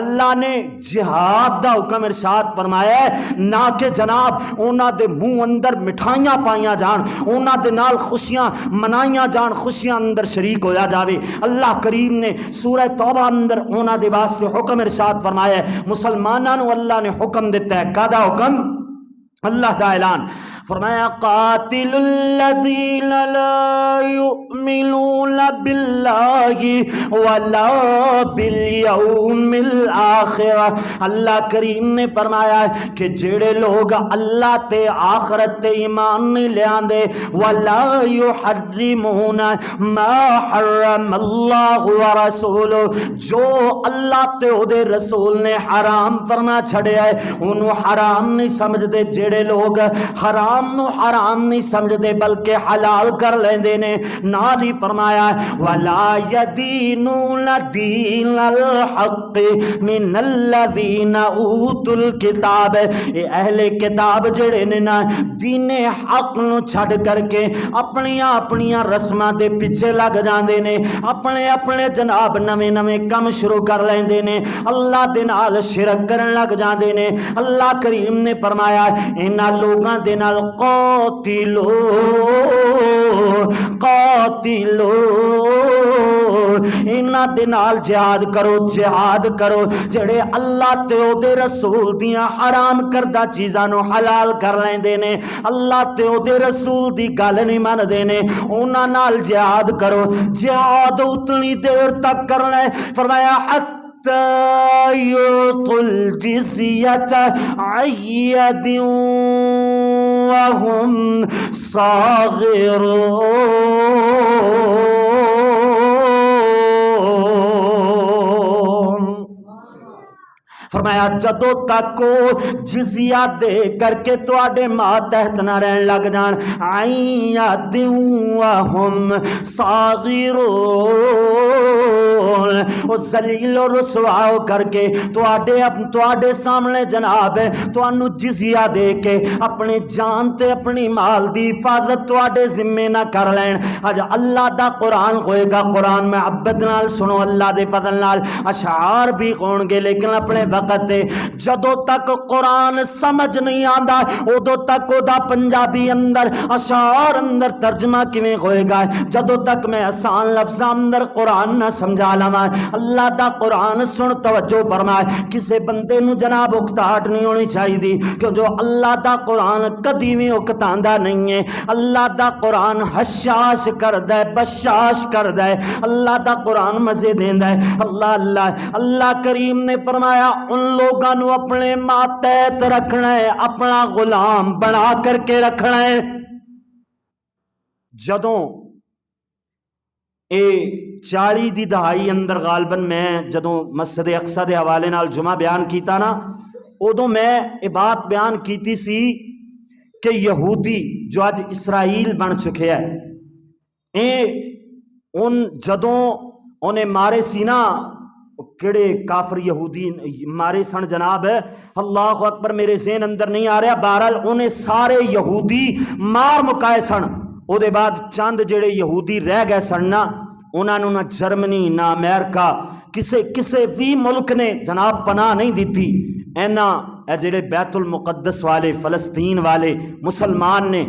اللہ نے جہاد دا حکم ارشاد فرمایا ہے، نہ کہ جناب انہاں دے منہ اندر مٹھائیاں پائیاں جان، انہاں دے نال خوشیاں منائیاں جان، خوشیاں اندر شریک ہویا جاوے۔ اللہ کریم نے سورہ توبہ اندر انہاں دے واسطے حکم ارشاد فرمایا ہے، مسلماناں نو اللہ نے حکم دیتا ہے، کدا حکم؟ اللہ دا اعلان فرمایا قاتل الذین لا یؤمنون باللہ ولا بالیوم الآخر. اللہ کریم نے فرمایا کہ جڑے لوگ اللہ تے آخرت تے ایمان نہیں لیاندے ولا یحرمون ما حرم اللہ ورسولہ جو اللہ تے او دے رسول نے حرام فرما چھڑیا ہے انہوں حرام نہیں سمجھ دے. جڑے لوگ حرام نو حرام نہیں سمجھ دے بلکہ حلال کر لیندے نے نال ہی فرمایا ولا یدینون دین الحق من الذین اوتوا الکتاب. اے اہل کتاب جڑے نے نا دین حق نو چھڈ کر کے اپنیاں رسماں دے پیچھے لگ جاندے نے اپنے جناب نویں کم شروع کر لیندے نے اللہ دے نال شرک کرن لگ جاندے نے. اللہ کریم نے فرمایا انہاں لوگاں دے نال قاتلو انہاں دے نال جہاد کرو جڑے اللہ تے او دے رسول دیاں حرام کردہ چیزاں نو حلال کر لیندے نے اللہ تے او دے رسول دی گل نہیں من دے نے انہاں نال جہاد کرو. جہاد اتنی دیر تک کرنا ہے فرمایا يعطوا الجزية عن يد وهم صاغرون. فرمایا جدو تک جزیہ دے کر کے تواڈے ماتحت نہ رہن لگ جان عیاد وہم صاغرون او ذلیل و رسوا کر کے تواڈے سامنے جناب تانوں جزیہ دے کے اپنی جان تے اپنی مال دی حفاظت تواڈے ذمے نہ کر لین. اج اللہ دا قرآن ہوئے گا قرآن میں محبت نال سنو اللہ دے فضل نال اشعار بھی ہون گے لیکن اپنے وقت جدو تک قرآن سمجھ نہیں آندا ادو تک او دا پنجابی اندر اشعار اندر ترجمہ کیویں ہوئے گا جدو تک میں آسان لفظاں اندر قرآن نہ سمجھا لواں. اللہ دا قرآن سن توجہ فرمائے کسے بندے نو جناب اکتاہٹ نہیں ہونی چاہیے کہ جو اللہ دا قرآن کدی بھی اکتاندا نہیں ہے. اللہ دا قرآن حشاش کردا ہے بشاش کردا ہے اللہ دا قرآن مزے دیندا ہے. اللہ کریم نے فرمایا ان لوگاں نو اپنے ماتحت رکھنا ہے اپنا غلام بنا کر کے رکھنا ہے. جدوں اے 40 دی دہائی اندر غالباً میں جدوں مسجد اقصی دے حوالے نال جمعہ بیان کیتا نا ادوں میں یہ بات بیان کیتی سی کہ یہودی جو اج اسرائیل بن چکے ہیں ان جدوں انہیں مارے سی نا کڑے کافر یہودی مارے سن جناب ہے اللہ اکبر میرے ذہن اندر نہیں آ رہا بہرحال انہیں سارے یہودی مار مکائے سن. او دے بعد چند جڑے یہودی رہ گئے سن نا انہوں نہ جرمنی نہ امریکہ کسے بھی ملک نے جناب پناہ نہیں دیتی. اے جڑے بیت المقدس والے فلسطین والے مسلمان نے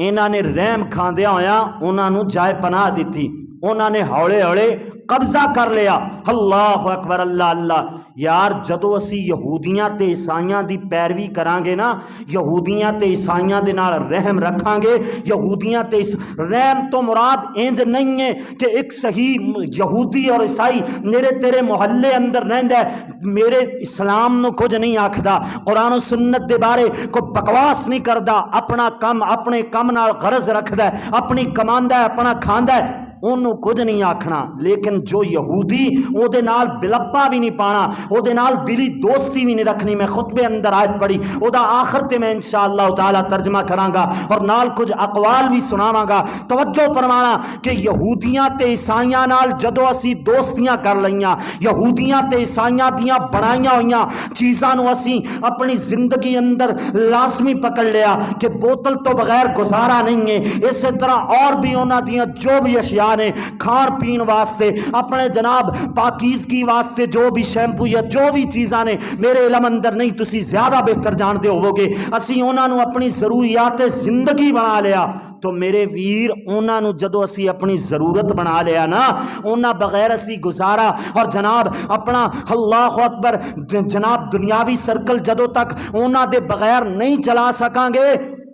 انہوں نے رحم کھاندیا ہویا انہوں جائے پناہ دیتی انہوں نے ہولے ہولے قبضہ کر لیا. اللہ اکبر اللہ یار جدو اسی یہودیاں تے عیسائیاں دی پیروی کران گے نا یہودیاں تے عیسائیاں دے نال رحم رکھان گے یہودیاں تے رحم تو مراد انج نہیں ہے کہ ایک صحیح یہودی اور عیسائی میرے تیرے محلے اندر رہندا ہے میرے اسلام نو کچھ نہیں آکھدا قرآن و سنت دے بارے کوئی بکواس نہیں کردا اپنا کم اپنے کم نال غرض رکھدا ہے اپنی کماندا ہے اپنا کھاندا ہے انہوں کچھ نہیں آکھنا. لیکن جو یہودی او دے نال بلپا بھی نہیں پانا او دے نال دلی دوستی بھی نہیں رکھنی. میں خطبے اندر آیت پڑھی او دا آخر تے میں انشاءاللہ تعالی ترجمہ کراں گا اور نال کچھ اقوال بھی سناواں گا. توجہ فرمانا کہ یہودیاں تے عیسائیاں نال جدو اسی دوستیاں کر لئیاں یہودیاں تے عیسائیاں دیاں بنائیاں ہوئیاں چیزاں نو اسی اپنی زندگی اندر لازمی پکڑ لیا کہ بوتل تو بغیر گزارا نہیں ہے. اسی طرح اور بھی انہاں دیاں جو بھی اشیاء نے کھان پین واسطے اپنے جناب پاکیزگی واسطے جو بھی شیمپو یا جو بھی چیزاں نے میرے علم اندر نہیں تسی زیادہ بہتر جانتے ہوو گے اسی انہاں نو اپنی ضروریات زندگی بنا لیا تو میرے ویر انہاں نو جدو اسی اپنی ضرورت بنا لیا نا انہاں بغیر اسی گزارا اور جناب اپنا اللہ اکبر جناب دنیاوی سرکل جدو تک انہاں دے بغیر نہیں چلا سکاں گے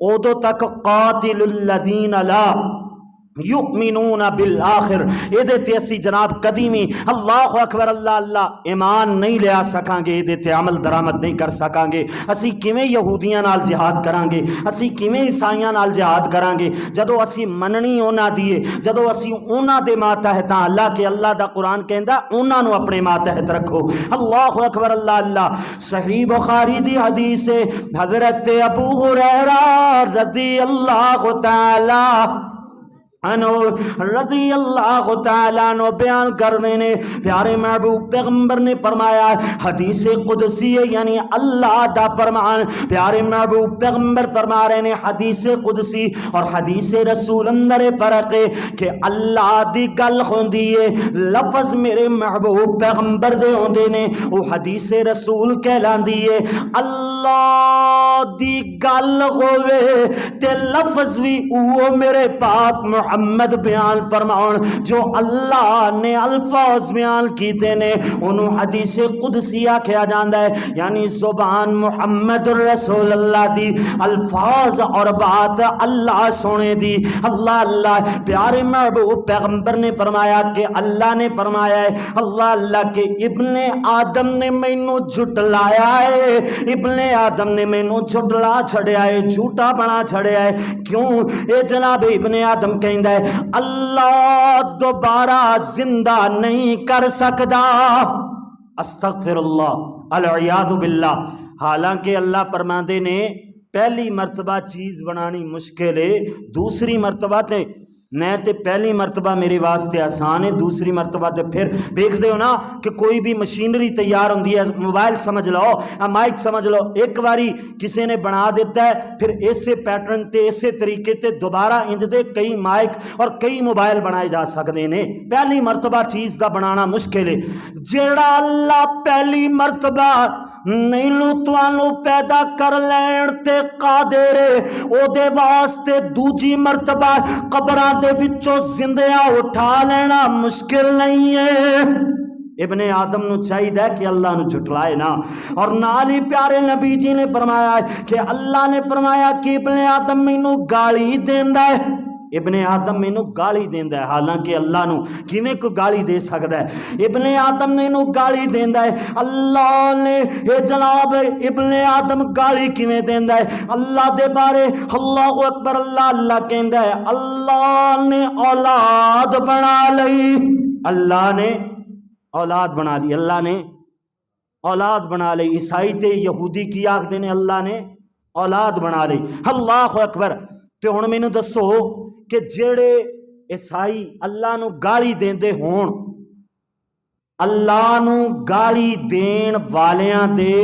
ادو تک قاتل الذین لا یؤمنون بالآخر ایدے تے اسی جناب قدیمی اللہ اکبر اللہ اللہ ایمان نہیں لیا سکاں گے ایدے تے عمل درآمد نہیں کر سکاں گے اسی کیویں یہودیاں نال جہاد کران گے اسی کیویں عیسائیاں نال جہاد کران گے جدو اسی مننی انہاں دیے جدو اسی انہاں دے ماتحت اللہ کے اللہ دا قرآن کہندا انہاں نو اپنے ماتحت رکھو اللہ اکبر اللہ اللہ صحیح بخاری دی حدیث ہے حضرت ابو ہریرہ رضی اللہ تعالی انو رضی اللہ تعالیٰ عنہ بیان کرنے نے پیارے محبوب پیغمبر نے فرمایا حدیث قدسی یعنی اللہ دا فرمان پیارے محبوب پیغمبر فرما رہے نے حدیث قدسی اور حدیث رسول اندر فرق ہے کہ اللہ دی گل ہوندی ہے لفظ میرے محبوب پیغمبر دے ہوندے نے وہ حدیث رسول کہلاندی ہے اللہ دی گل ہوئے تے لفظ بھی وہ میرے پاک محمد بیان فرماؤن جو اللہ نے الفاظ بیان کیتے نے انہوں حدیث قدسیہ کیا جاندہ ہے یعنی زبان محمد رسول اللہ دی الفاظ اور بات اللہ سونے دی اللہ اللہ پیارے محبوب پیغمبر نے فرمایا کہ اللہ نے فرمایا ہے اللہ اللہ کے ابن آدم نے مینوں جھٹلایا ہے ابن آدم نے مینوں جھٹلا چھڑیا ہے جھوٹا بنا چھڑیا ہے کیوں اے جناب ابن آدم کہیں اللہ دوبارہ زندہ نہیں کر سکتا استغفر اللہ العیاذ باللہ حالانکہ اللہ فرماندے نے پہلی مرتبہ چیز بنانی مشکل ہے دوسری مرتبہ تے میں تے پہلی مرتبہ میرے واسطے آسان ہے دوسری مرتبہ تے پھر دیکھ دے ہو نا کہ کوئی بھی مشینری تیار ہوندی ہے موبائل سمجھ لو مائک سمجھ لو ایک باری کسی نے بنا دیتا ہے پھر ایسے پیٹرن تے ایسے طریقے تے دوبارہ انج دے کئی مائک اور کئی موبائل بنائے جا سکتے ہیں پہلی مرتبہ چیز دا بنانا مشکل ہے جیڑا اللہ پہلی مرتبہ نہیں لو توانو پیدا کر لین تے قادر او دے واسطے دوجی مرتبہ قبراں دے وچوں زندیاں اٹھا لینا مشکل نہیں ہے ابن آدم نو چاہیے کہ اللہ نو جھٹلائے نا اور نال ہی پیارے نبی جی نے فرمایا کہ اللہ نے فرمایا کہ ابن آدم مینوں گالی دیندا ہے ابن آدم مینوں گالی دیندا ہے حالانکہ اللہ نو کیویں کو گالی دے سکدا ہے ابن آدم مینوں گالی دیندا ہے اللہ نے اے جناب ابن آدم گالی کیویں دیندا ہے اللہ دے بارے اللہ اکبر اللہ اللہ کہندا ہے اللہ نے اولاد بنا لئی اللہ نے اولاد بنا لی اللہ نے اولاد بنا لی عیسائی تے یہودی کی آکھدے نے اللہ نے اولاد بنا لی اللہ اکبر تے ہن مینوں دسو کہ جڑے عیسائی اللہ نو گالی دیندے ہون اللہ نو گالی دین والیاں دے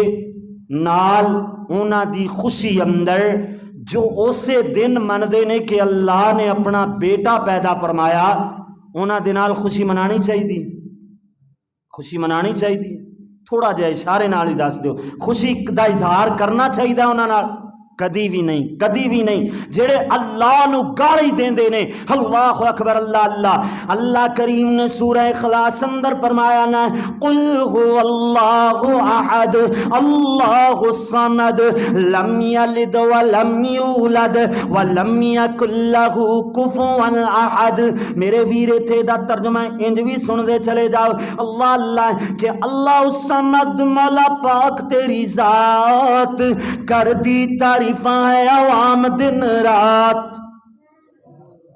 نال انہاں دی خوشی اندر جو اسے دن مندے نے کہ اللہ نے اپنا بیٹا پیدا فرمایا انہاں دے نال خوشی منانی چاہیے خوشی منانی چاہیے تھوڑا جہا اشارے نال ہی دس دیو خوشی دا اظہار کرنا چاہیے انہاں نال کدی بھی نہیں جڑے اللہ نو گالی دیندے نے اللہ اکبر اللہ اللہ اللہ کریم نے سورہ اخلاص اندر فرمایا نا قل هو اللہ احد اللہ الصمد لم یلد ولم یولد ولم یکن لہ کفوا احد میرے ویرے تھے دا ترجمہ انج بھی سن دے چلے جاؤ اللہ اللہ کہ اللہ الصمد مولا پاک تیری ذات کر دی تعریف ہے عوام دن رات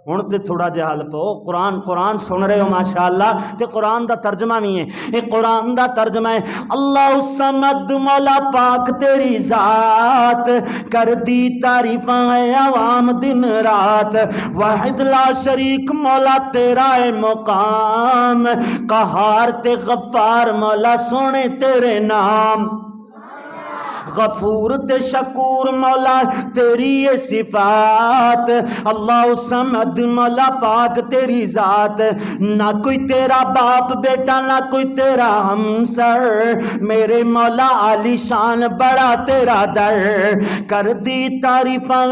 ہن تے تھوڑا جہا حل پو قرآن سن رہے ہو ماشاءاللہ تے قرآن دا ترجمہ بھی ہے یہ قرآن دا ترجمہ ہے اللہ الصمد مولا پاک تیری ذات کر دی تعریفاں ہے عوام دن رات واحد لا شریک مولا تیرا ہے مقام قہار تے غفار مولا سونے تیرے نام غفور تے شکور مولا تیری یہ صفات، اللہ صمد مولا پاک تیری ذات، نہ کوئی تیرا باپ بیٹا نہ کوئی تیرا ہمسر، میرے مولا عالی شان بڑا تیرا در، کر دی تعریفاں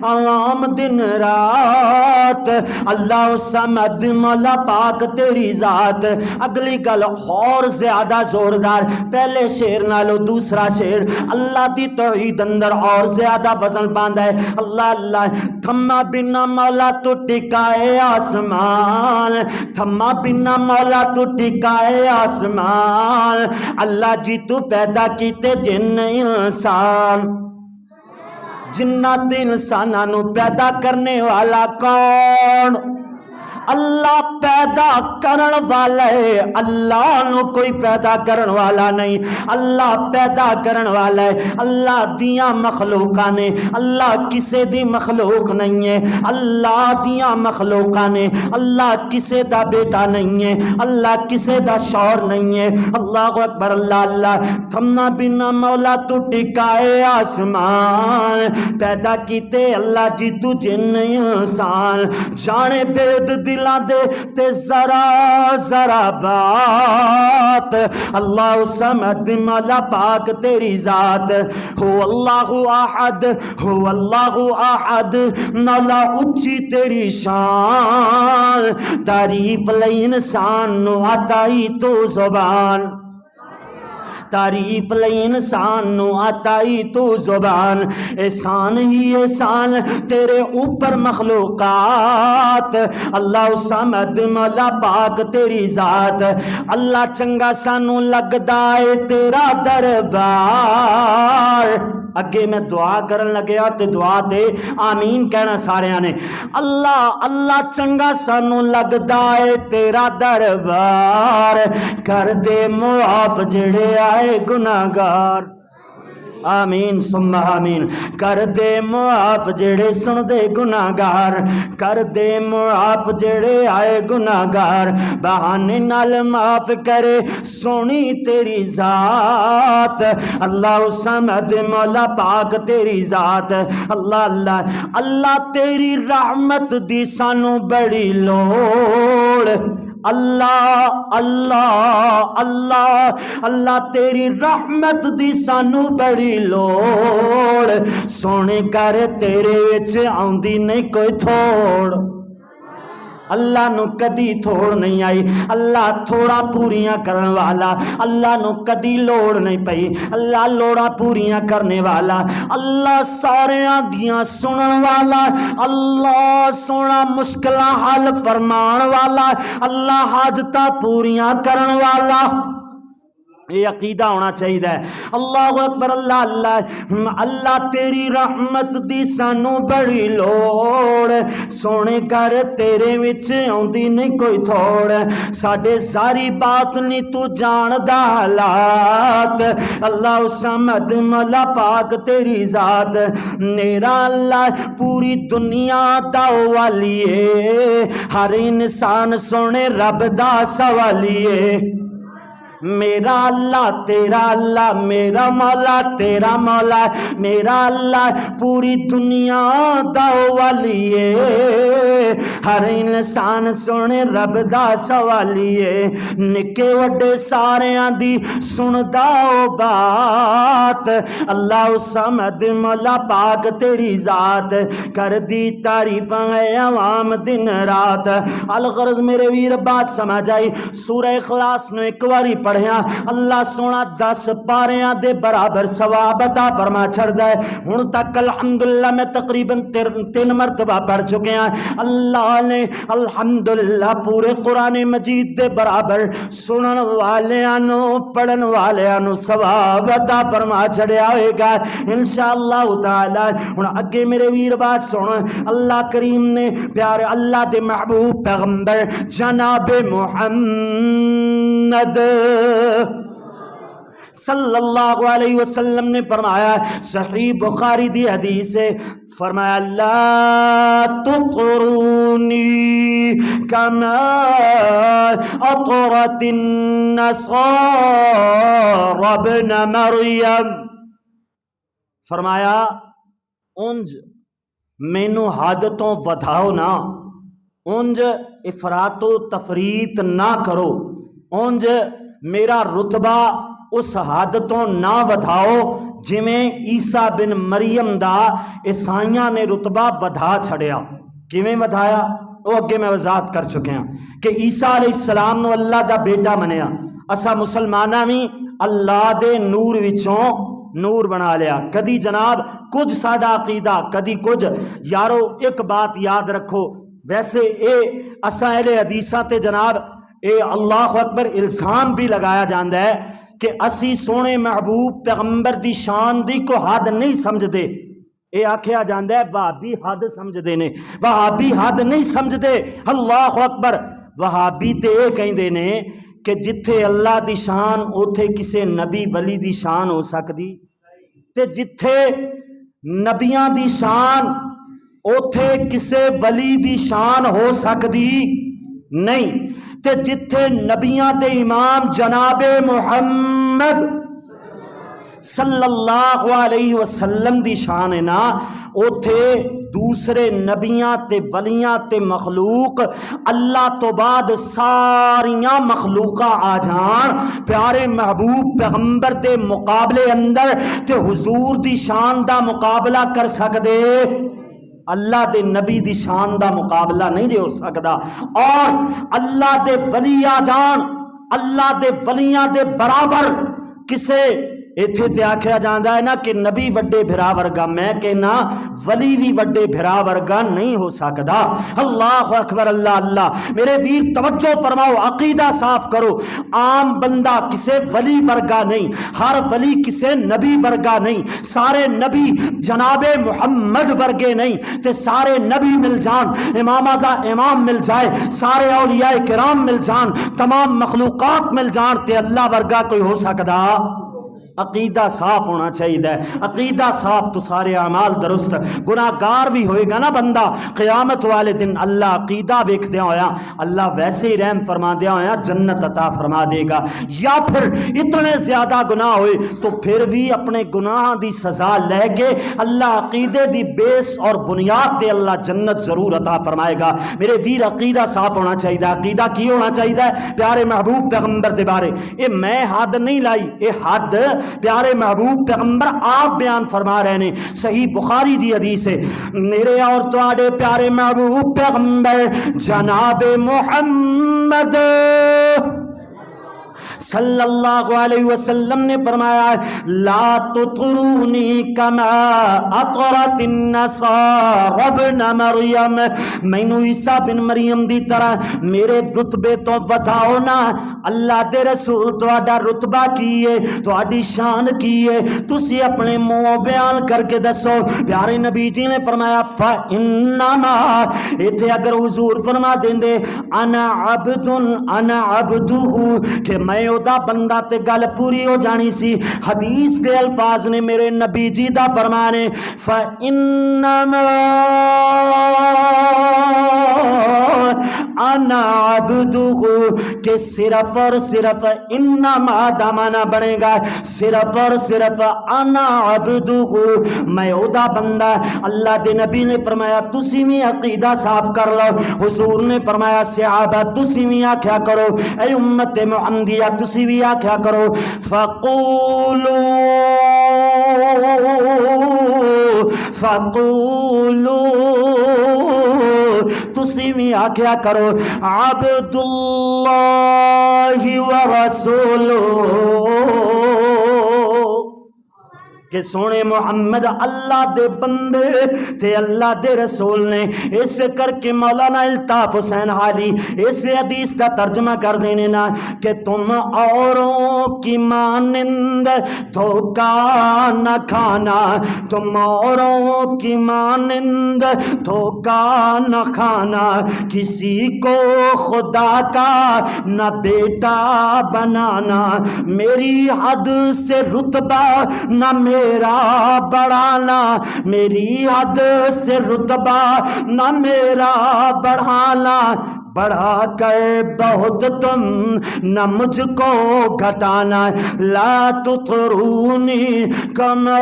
عوام دن رات، اللہ صمد مولا پاک تیری ذات۔ اگلی گل اور زیادہ زوردار، پہلے شعر نالو دوسرا شعر اللہ دی توحید اندر اور زیادہ وزن پاندا ہے۔ اللہ اللہ تھما بنا مولا تو ٹکائے آسمان، تھما بنا مولا تو ٹکائے آسمان، اللہ جی تو پیدا کیتے جن انسان، جنات انسانانو پیدا کرنے والا کون؟ اللہ پیدا کرن والا ہے، اللہ نو کوئی پیدا کرن والا نہیں، اللہ پیدا کرن والا ہے۔ اللہ دیاں مخلوقاں نے، اللہ کسے دی مخلوق نہیں ہے، اللہ دیاں مخلوقاں نے، اللہ کسے دا بیٹا نہیں ہے، اللہ کسے دا شوہر نہیں ہے۔ اللہ اکبر اللہ اللہ تھمنا بنا مولا تو ٹکائے آسمان، پیدا کیتے اللہ جی تو جن انسان، جانے بید دلان دے تے ذرا ذرا بات، اللہ صمد مولا پاک تیری ذات، ہو اللہ احد، ہو اللہ احد، مولا اچھی تیری شان، تعریف لئی انسان نو آتائی تو زبان، تعریف لئی انسان نو آتائی تو زبان، احسان ہی احسان تیرے اوپر مخلوقات، اللہ صمد مولا پاک تیری ذات، اللہ چنگا سانو لگدائے تیرا دربار۔ اگے میں دعا کرن لگیا تے دعا تے آمین کہنا سارے آنے، اللہ اللہ چنگا سانو لگدائے تیرا دربار، کر دے معاف جڑے آئے گناہگار، آمین ثم آمین، کر دے معاف جڑے سن دے گناہگار، کر دے معاف جڑے آئے گناہگار، بہانے نال معاف کرے سونی تیری ذات، اللہ صمد مولا پاک تیری ذات، اللہ اللہ اللہ تیری رحمت دی سانو بڑی لوڑ، اللہ اللہ اللہ اللہ تیری رحمت دی سانو بڑی لوڑ، سونے کر تیرے وچ آندی نہیں کوئی تھوڑ، اللہ نو کدی تھوڑ نہیں آئی، اللہ تھوڑا پوریاں کرن والا، اللہ نو کدی لوڑ نہیں پئی، اللہ لوڑا پوریاں کرنے والا، اللہ ساریاں دیاں سنن والا، اللہ سونا مشکلاں حل فرمان والا، اللہ حاجتاں پوریاں کرن والا، یہ عقیدہ ہونا چاہیے۔ اللہ اکبر اللہ اللہ اللہ تیری رحمت دی سانو بڑی لوڑ، سونے کر تیرے وچ آندی نہیں کوئی تھوڑ، ساڈے ساری بات نہیں تو جاندا حالات، اللہ صمد مولا پاک تیری ذات، میرا اللہ پوری دنیا دا والیے، ہر انسان سونے رب دا سوالیے، میرا اللہ تیرا اللہ، میرا مولا تیرا مولا، میرا اللہ پوری دنیا دا والیے، ہر انسان سونے رب دا سوالیے، نکے وڈے ساریاں دی سندا او بات، اللہ صمد مولا پاک تیری ذات، کر دی تعریفاں اے عوام دن رات۔ الغرض میرے ویر بات سمجھ آئی، سورہ اخلاص نو ایک واری پڑھیاں، اللہ سونا 10 پاریاں دے برابر ثواب عطا فرما چھڑدا ہے۔ ہن تک الحمدللہ میں تقریباً 3 مرتبہ پڑھ چکے ہیں، اللہ نے الحمدللہ پورے قرآن مجید دے برابر سنن والیاں نو پڑھن والیاں نو ثواب عطا فرما چھڑیا ہوئے گا انشاءاللہ تعالی۔ ہن اگے میرے ویر بات سن، اللہ کریم نے پیارے اللہ دے محبوب پیغمبر جناب محمد صلی اللہ علیہ وسلم نے فرمایا، صحیح بخاری دی حدیث ہے، فرمایا لا تطرونی کما اطرت النصارى ابن مریم، فرمایا اونج مینو حد تو ودھاؤ نہ، اونج افراط و تفریط نہ کرو، اونج میرا رتبہ اس حد تو نہ ودھاؤ جویں عیسیٰ بن مریم دا عیسائیاں نے رتبہ ودھا چھڑیا۔ کیویں ودھایا وہ اگے میں وضاحت کر چکے ہیں کہ عیسیٰ علیہ السلام نو اللہ دا بیٹا منیا، اسا مسلماناں بھی اللہ دے نور وچوں نور بنا لیا۔ کدی جناب کچھ ساڈا عقیدہ کدی کچھ، یارو ایک بات یاد رکھو، ویسے اے اساں اہل حدیثاں تے جناب اے اللہ اکبر الزام بھی لگایا جاندا ہے کہ اسی سونے محبوب پیغمبر دی شان دی کو حد نہیں سمجھدے، اے آکھیا جاندا ہے وہابی حد سمجھدے نے، وہابی حد نہیں سمجھدے۔ اللہ اکبر، وہابی تے اے کہندے نے کہ جتھے اللہ دی شان اوتھے کسے نبی ولی دی شان ہو سکدی، تے جتھے نبیاں دی شان اوتھے کسے ولی دی شان ہو سکدی نہیں، تے جتھے نبیاں دے امام جناب محمد صلی اللہ علیہ وسلم دی شان ہے نا، اوتھے دوسرے نبیاں تے ولیاں تے مخلوق اللہ تو بعد ساریاں مخلوقاں آ جان پیارے محبوب پیغمبر دے مقابلے اندر تے حضور دی شان دا مقابلہ کر سکدے، اللہ دے نبی دی شان دا مقابلہ نہیں جے ہو سکدا۔ اور اللہ دے ولی آ جان اللہ دے ولیاں دے برابر کسے ایتھے تے آکھیا جاندا ہے نا کہ نبی وڈے بھرا ورگا، میں کہنا ولی بھی وڈے بھرا ورگا نہیں ہو سکدا۔ اللہ اکبر، اللہ اللہ، میرے ویر توجہ فرماؤ، عقیدہ صاف کرو، عام بندہ کسے ولی ورگا نہیں، ہر ولی کسے نبی ورگا نہیں، سارے نبی جناب محمد ورگے نہیں، تے سارے نبی مل جان، امام دا امام مل جائے، سارے اولیاء کرام مل جان، تمام مخلوقات مل جان، تے اللہ ورگا کوئی ہو سکدا؟ عقیدہ صاف ہونا چاہیے، عقیدہ صاف تو سارے اعمال درست، گناہگار بھی ہوئے گا نا بندہ قیامت والے دن اللہ عقیدہ ویکھ دیا ہویا اللہ ویسے ہی رحم فرما دیا ہویا جنت عطا فرما دے گا، یا پھر اتنے زیادہ گناہ ہوئے تو پھر بھی اپنے گناہ دی سزا لے کے اللہ عقیدے دی بیس اور بنیاد دے اللہ جنت ضرور عطا فرمائے گا۔ میرے ویر عقیدہ صاف ہونا چاہیے، عقیدہ کی ہونا چاہیے پیارے محبوب پیغمبر دے بارے، اے میں حد نہیں لائی، اے حد پیارے محبوب پیغمبر آپ بیان فرما رہے ہیں، صحیح بخاری دی حدیث ہے، میرے اور تواڈے پیارے محبوب پیغمبر جناب محمد صلی اللہ علیہ وسلم نے فرمایا لا تطرونی کما اطرت النصارى ابن مریم، مینو عیسیٰ بن مریم دی طرح میرے رتبے تو ودھاؤ نا۔ اللہ دے رسول تواڈا رتبہ کی ہے، تواڈی شان کی ہے، تسی اپنے منہ بیان کر کے دسو۔ پیارے نبی جی نے فرمایا فانما، ایتھے اگر حضور فرما دیندے انا عبدہ کہ میں دا بندہ تے گل پوری ہو جانی سی۔ حدیث دے الفاظ نے میرے نبی جی دا فرمانے فَإِنَّمَا انا عبدہ کہ صرف اور صرف انما دا معنی بنے گا صرف اور صرف انا عبدہ میں او دا بندہ۔ اللہ دے نبی نے فرمایا تسی بھی عقیدہ صاف کر لو۔ حضور نے فرمایا صحابہ تسی بھی آکھیا کرو، اے امت محمدیہ تسی بھی آکھیا کرو فقولو تسی بھی آکھیا کرو عبداللہ ورسولو کہ سونے محمد اللہ دے بندے تے اللہ دے رسول نے۔ اس کر کے مولانا الطاف حسین حالی اس حدیث دا ترجمہ کر دینے نا کہ تم اوروں کی مانند دھوکہ نہ کھانا، تم اوروں کی مانند دھوکہ نہ کھانا، کسی کو خدا کا نہ بیٹا بنانا، میری حد سے رتبہ نہ میرا بڑھانا، میری حد سے رتبہ نہ میرا بڑھانا، بڑھا کر بہت تم نہ مجھ کو گھٹانا، لا تطرونی کما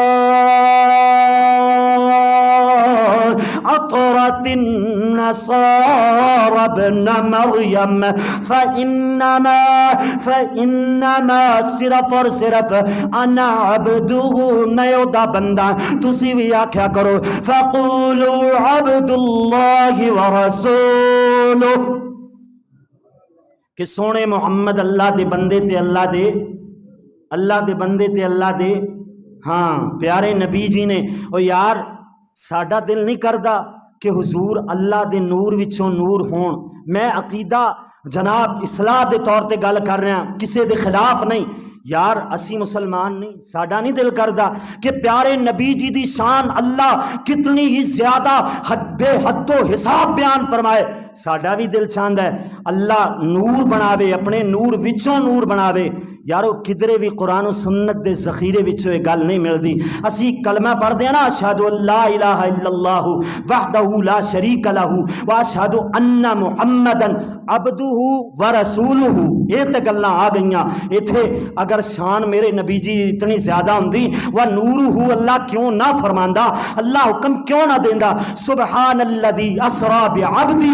اطرت النصارى ابن مریم فإنما صرف اور صرف انا عبدہ، میں دا بندہ، تسی بھی آکھیا کرو فقولوا عبد اللہ ورسولہ، کہ سونے محمد اللہ دے بندے تے اللہ دے بندے تے اللہ دے ہاں پیارے نبی جی نے۔ او یار ساڈا دل نہیں کردا کہ حضور اللہ دے نور وچوں نور ہون۔ میں عقیدہ جناب اصلاح دے طور تے گل کر رہا، کسے دے خلاف نہیں یار، اسی مسلمان نہیں، ساڈا نہیں دل کردا کہ پیارے نبی جی دی شان اللہ کتنی ہی زیادہ بے حد و حساب بیان فرمائے، ساڈا بھی دل چاہتا ہے اللہ نور بناوے، اپنے نور وچوں نور بناوے۔ یارو کدرے بھی قرآن و سنت دے ذخیرے وچوں یہ گل نہیں ملتی۔ اسی کلمہ پڑھ دیا نا، اشہد ان لا الہ الا اللہ وحدہ لا شریک لہ واشہد ان محمدا عبدہ ورسولہ، یہ تے گلاں آ گئیاں ایتھے۔ اگر شان میرے نبی جی اتنی زیادہ ہوندی ونورہ، اللہ کیوں نہ فرماندا، اللہ حکم کیوں نہ دیندا سبحان الذی اسرا بعبدہ،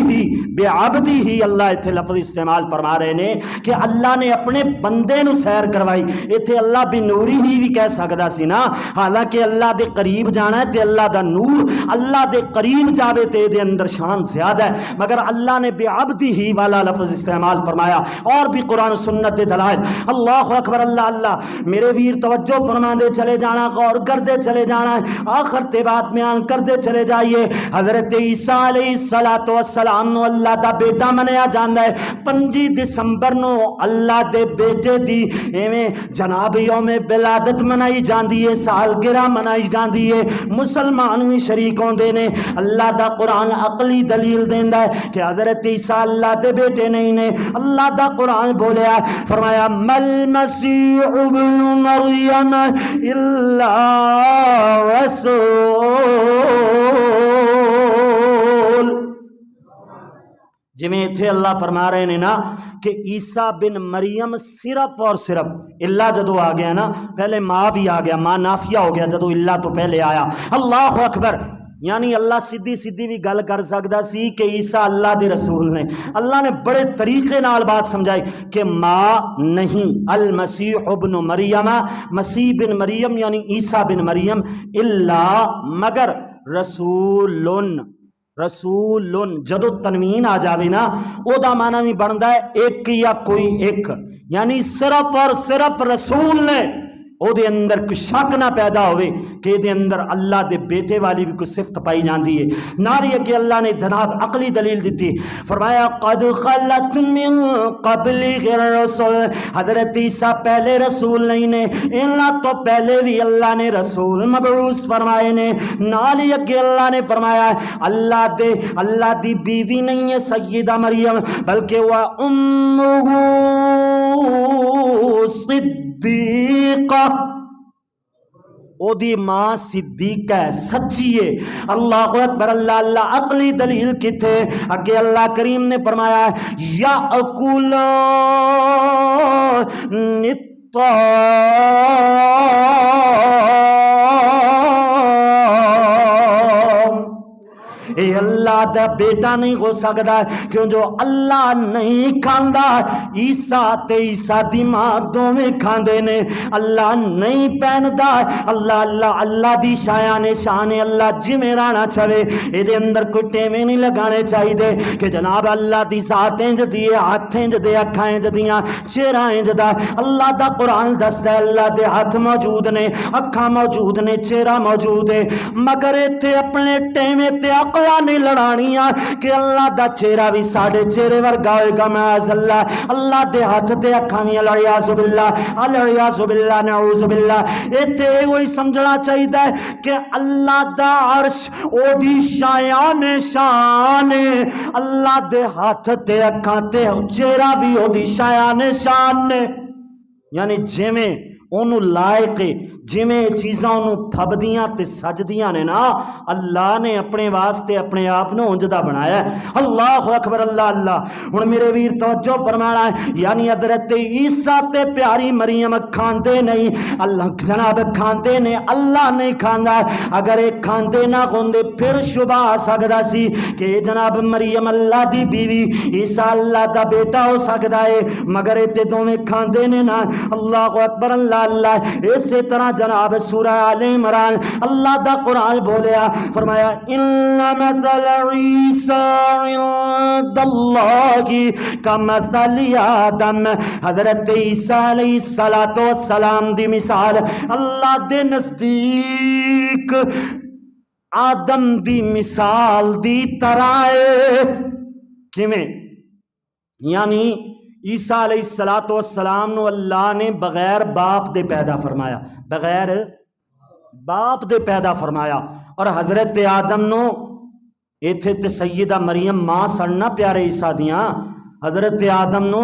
اللہ ایتھے لفظ استعمال فرما رہے نے کہ اللہ نے اپنے بندے نو سیر کروائی۔ ایتھے اللہ بھی نوری ہی بھی کہہ سکدا سی نا، حالانکہ اللہ دے قریب جانا ہے تے اللہ دا نور اللہ دے قریب جاوے تے دے اندر شان زیادہ ہے، مگر اللہ نے بعبدہ والا لفظ استعمال فرمایا۔ اور بھی قرآن و سنت دے دلائل، اللہ اکبر، اللہ اللہ، میرے ویر توجہ فرما دے چلے جانا، غور کر دے چلے جانا، آخر تے بات بیان کر دے چلے جائیے۔ حضرت عیسیٰ علیہ السلام نو اللہ دا بیٹا منیا جاندا ہے، 25 دسمبر نو اللہ دے بیٹے دی ایویں جناب یوم ولادت منائی جاندی ہے، سالگرہ منائی جاندی ہے، مسلمان بھی شریک ہوندے نے۔ اللہ دا قرآن عقلی دلیل دیندا ہے کہ حضرت عیسیٰ اللہ دے بیٹے نہیں نے۔ اللہ دا قرآن بولیا، فرمایا مل مسیح ابن مریم الا رسول، جویں اتھے اللہ فرما رہے ہیں نا کہ عیسیٰ بن مریم صرف اور صرف، اللہ جدو آ گیا نا، پہلے ماں بھی آ گیا، ماں نافیہ ہو گیا جدو اللہ تو پہلے آیا۔ اللہ اکبر، یعنی اللہ سیدھی بھی گل کر سکتا سی کہ عیسیٰ اللہ دے رسول نے۔ اللہ نے بڑے طریقے نال بات سمجھائی کہ ماں نہیں، المسیح ابن مریم، مسیح بن مریم یعنی عیسیٰ بن مریم، الا مگر رسول جدو تنوین آ جاوے نا، او دا معنی بھی بنتا ہے ایک یا کوئی ایک، یعنی صرف اور صرف رسول نے، او دے اندر کوئی شک نہ پیدا ہوئے کہ دے اندر اللہ دے بیٹے والی بھی کوئی صفت پائی جاندی ہے۔ ناری ہے کہ اللہ نے جناب عقلی دلیل دیتی، فرمایا قد خلت من قبل الرسل، حضرت عیسیٰ پہلے رسول نہیں نے، اللہ تو پہلے بھی اللہ نے رسول مبعوث فرمائے نے۔ ناری ہے کہ اللہ نے فرمایا اللہ دی بیوی نہیں ہے سیدہ مریم، بلکہ وہ امہ صدیقہ، او دی ماں صدیقہ ہے، سچی ہے۔ اللہ اکبر، اللہ اللہ، عقلی دلیل کتے اگے اللہ کریم نے فرمایا ہے یأکل اے اللہ دا بیٹا نہیں ہو سکتا کیوں جو اللہ نہیں کھاندا۔ عیسیٰ تے عیسیٰ دی ماں دوویں کھاندے نے، اللہ نہیں پہندا، اللہ اللہ اللہ دی شایان شان اللہ جویں رانا چاہے، اے دے اندر کوئی ٹیویں نہیں لگانے چاہیے کہ جناب اللہ دی ذات انج دی ہے، ہاتھ انج دے، اکھاں انج دیاں، چہرہ انج دا۔ اللہ دا قرآن دسدا ہے اللہ دے ہاتھ موجود نے، اکھاں موجود نے، چہرہ موجود ہے، مگر ایتھے اپنے ٹیویں تے عقل نہیں لڑانیاں کہ اللہ دا چہرہ بھی ساڑھے چہرے ورگا ہوئے گا، معاذ اللہ، اللہ دے ہاتھ تے اکھاں بھی، الیاذ باللہ، الیاذ باللہ، نعوذ باللہ۔ ایتھے وہی سمجھنا چاہیے کہ اللہ دا عرش او دی شایان شان، اللہ دے ہاتھ تے اکھاں تے چہرہ بھی او دی شایان شان نے، یعنی جویں اونوں لائق جویں چیزاں نوں پھبدیاں تے سجدیاں نے نا، اللہ نے اپنے واسطے اپنے آپ نو انج دا بنایا ہے۔ اللہ اکبر، اللہ اللہ۔ ہن میرے ویر توجہ فرمانا ہے، یعنی حضرت عیسیٰ تے پیاری مریم کھاندے نہیں، اللہ جناب کھاندے نے، اللہ نہیں کھاندا۔ اگر یہ کھاندے نہ ہوندے پھر شبہ آ سکدا سی کہ جناب مریم اللہ دی بیوی، عیسیٰ اللہ دا بیٹا ہو سکدا ہے، مگر یہ تے دوویں کھاندے نے نا۔ اللہ اکبر، اللہ اللہ۔ اسی طرح جناب سورہ آل عمران اللہ دا قرآن بولیا، فرمایا ان مثل عیسیٰ عند اللہ کمثل آدم، حضرت عیسیٰ علیہ السلام دی مثال اللہ دے نزدیک آدم دی مثال دی طرح ہے۔ کیویں؟ یعنی عیسیٰ علیہ السلام نو اللہ نے بغیر باپ دے پیدا فرمایا، بغیر باپ دے پیدا فرمایا، اور حضرت آدم نو ایتھے تے سیدہ مریم ماں سڑنا پیارے عیسیٰ دیاں، حضرت آدم نو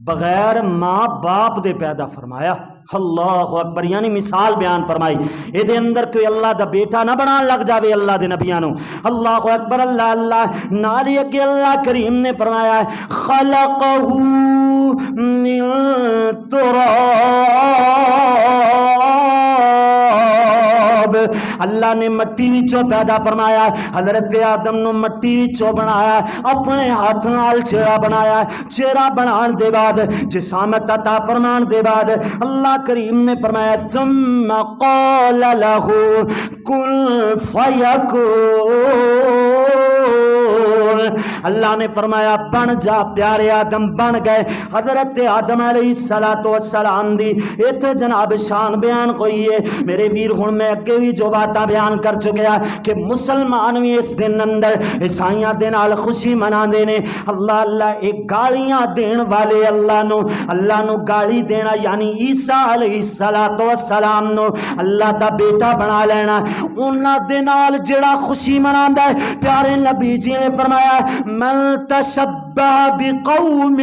بغیر ماں باپ دے پیدا فرمایا۔ اللہ اکبر، یعنی مثال بیان فرمائی، اے دے اندر کوئی اللہ دا بیٹا نہ بنان لگ جاوے اللہ دے نبیاں نو۔ اللہ اکبر، اللہ اللہ۔ نالی اگے اللہ کریم نے فرمایا ہے خلقہ من تراب، اللہ نے مٹی وچوں پیدا فرمایا، حضرت آدم نو مٹی وچوں بنایا، اپنے ہاتھ نال چہرہ بنایا، چہرہ بنان دے بعد جسامت عطا فرمان دے بعد اللہ کریم نے فرمایا ثم قال له کن فیکون، اللہ نے فرمایا بن جا، پیارے آدم بن گئے۔ حضرت آدم علیہ السلام دی ایتھے جناب شان بیان ہوئی ہے میرے ویر۔ ہن میں اگے بھی جو باتاں بیان کر چکیا کہ مسلمان بھی اس دن اندر عیسائیاں دے نال خوشی مناندے نے۔ اللہ اللہ، ایک گالیاں دین والے اللہ نو گالی دینا، یعنی عیسیٰ علیہ السلام نو اللہ دا بیٹا بنا لینا، انہاں دے نال جڑا خوشی مناندا ہے، پیارے نبی جی نے فرمایا من تشبہ بقوم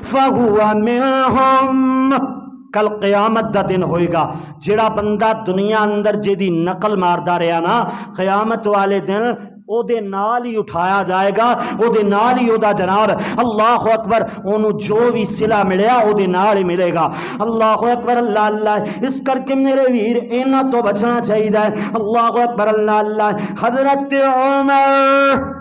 فہو منہم، کل قیامت دا دن ہوئے گا جڑا بندہ دنیا اندر جیدی نقل ماردا رہا نا، قیامت والے دن او دے نال ہی اٹھایا جائے گا، او دے نال ہی او دا جناب اللہ اکبر اونوں جو بھی صلہ ملیا او دے نال ہی ملے گا۔ اللہ اکبر، اللہ اللہ۔ اس کر کے میرے ویر انہاں تو بچنا چاہیے۔ اللہ اکبر، اللہ اللہ۔ حضرت عمر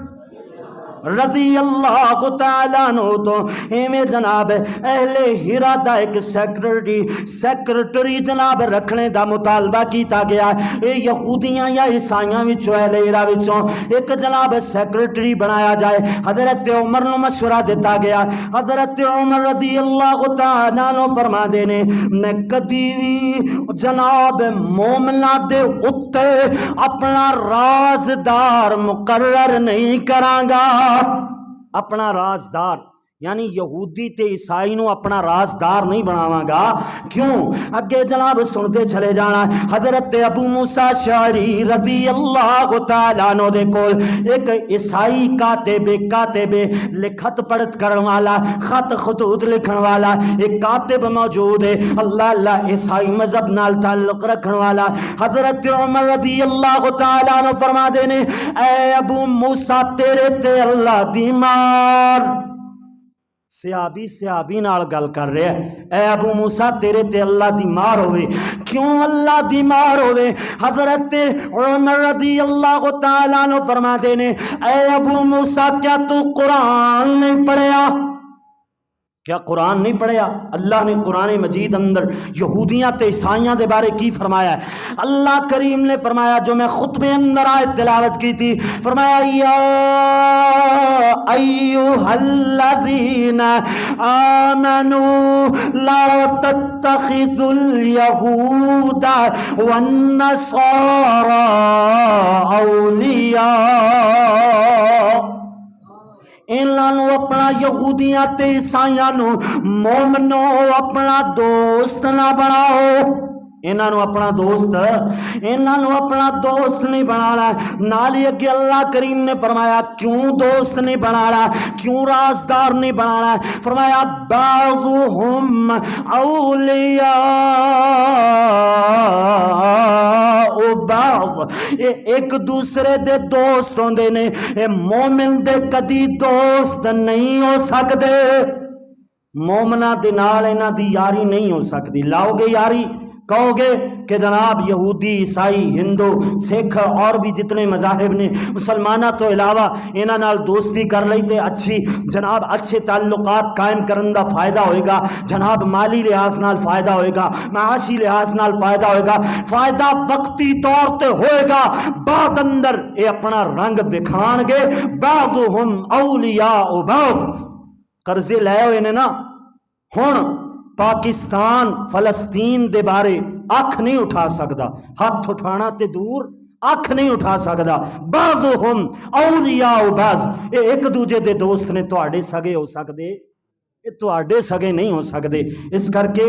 رضی اللہ تعالیٰ عنہ تو ایویں جناب اہل ہیرا دا ایک سیکرٹری جناب رکھنے دا مطالبہ کیتا گیا۔ اے یہودیاں یا عیسائیاں وچوں اہل ہیرا وچوں ایک جناب سیکرٹری بنایا جائے۔ حضرت عمر نو مشورہ دیتا گیا۔ حضرت عمر رضی اللہ تعالیٰ عنہ فرما دے نے میں کدی بھی جناب مومناں دے اُتے اپنا رازدار مقرر نہیں کراں گا۔ اپنا رازدار یعنی یہودی تے عیسائی نو اپنا رازدار نہیں بناواں گا۔ کیوں؟ اگے جناب سنتے چلے جانا۔ حضرت ابو موسیٰ اشعری رضی اللہ تعالیٰ عنہ دے کول ایک عیسائی کاتب لکھت پڑھت کرن والا، خط خطوط لکھن والا ایک کاتب موجود ہے، اللہ اللہ، عیسائی مذہب نال تعلق رکھن والا۔ حضرت عمر رضی اللہ تعالیٰ عنہ فرما دینے اے ابو موسیٰ تیرے تے اللہ دی مار، صحابی نال گل کر رہے ہیں، اے ابو موسیٰ تیرے تے اللہ دی مار ہوئے۔ کیوں اللہ دی مار ہوئے؟ حضرت عمر رضی اللہ تعالیٰ عنہ فرما دینے اے ابو موسیٰ کیا تو قرآن نہیں پڑھیا؟ کیا قرآن نہیں پڑھیا؟ اللہ نے قرآن مجید اندر یہودیاں تے عیسائیاں دے بارے کی فرمایا ہے؟ اللہ کریم نے فرمایا جو میں خطبے اندر آیت تلاوت کی تھی، فرمایا یا ایہا الذین آمنوا لا تتخذوا اليہود والنصارى اولیاء، انہوں اپنا یہودیاں تے عیسائیاں نو مومنو اپنا دوست نہ بناؤ۔ انہاں نو اپنا دوست نہیں بنانا. نال ہی اگے اللہ کریم نے فرمایا کیوں دوست نہیں بنانا, کیوں رازدار نہیں بنانا؟ فرمایا بعضهم اولیاء بعض, ایک دوسرے دے دوست ہوندے نے. اے مومن دے کدی دوست نہیں ہو سکدے, مومنہ دے نال انہاں دی یاری نہیں ہو سکتی. لاؤ گے یاری, کہو گے کہ جناب یہودی, عیسائی, ہندو, سکھ اور بھی جتنے مذاہب نے مسلمانہ تو علاوہ انہاں نال دوستی کر لئی تے جناب اچھے تعلقات قائم کرن دا فائدہ ہوئے گا, جناب مالی لحاظ نال فائدہ ہوئے گا, معاشی لحاظ نال فائدہ ہوئے گا. فائدہ وقتی طور تے ہوئے گا, بعد اندر اے اپنا رنگ دکھان گے. بعضهم اولیاء بعض. قرضے لے ہوئے نے نا, ہن پاکستان فلسطین دے بارے اکھ نہیں اٹھا سکدا, ہاتھ اٹھانا تے دور, اکھ نہیں اٹھا سکدا. بعضهم اولیاء بعض, ایک دوجے دے دوست نے, تواڈے سگے ہو سکدے, یہ تواڈے سگے نہیں ہو سکدے. اس کر کے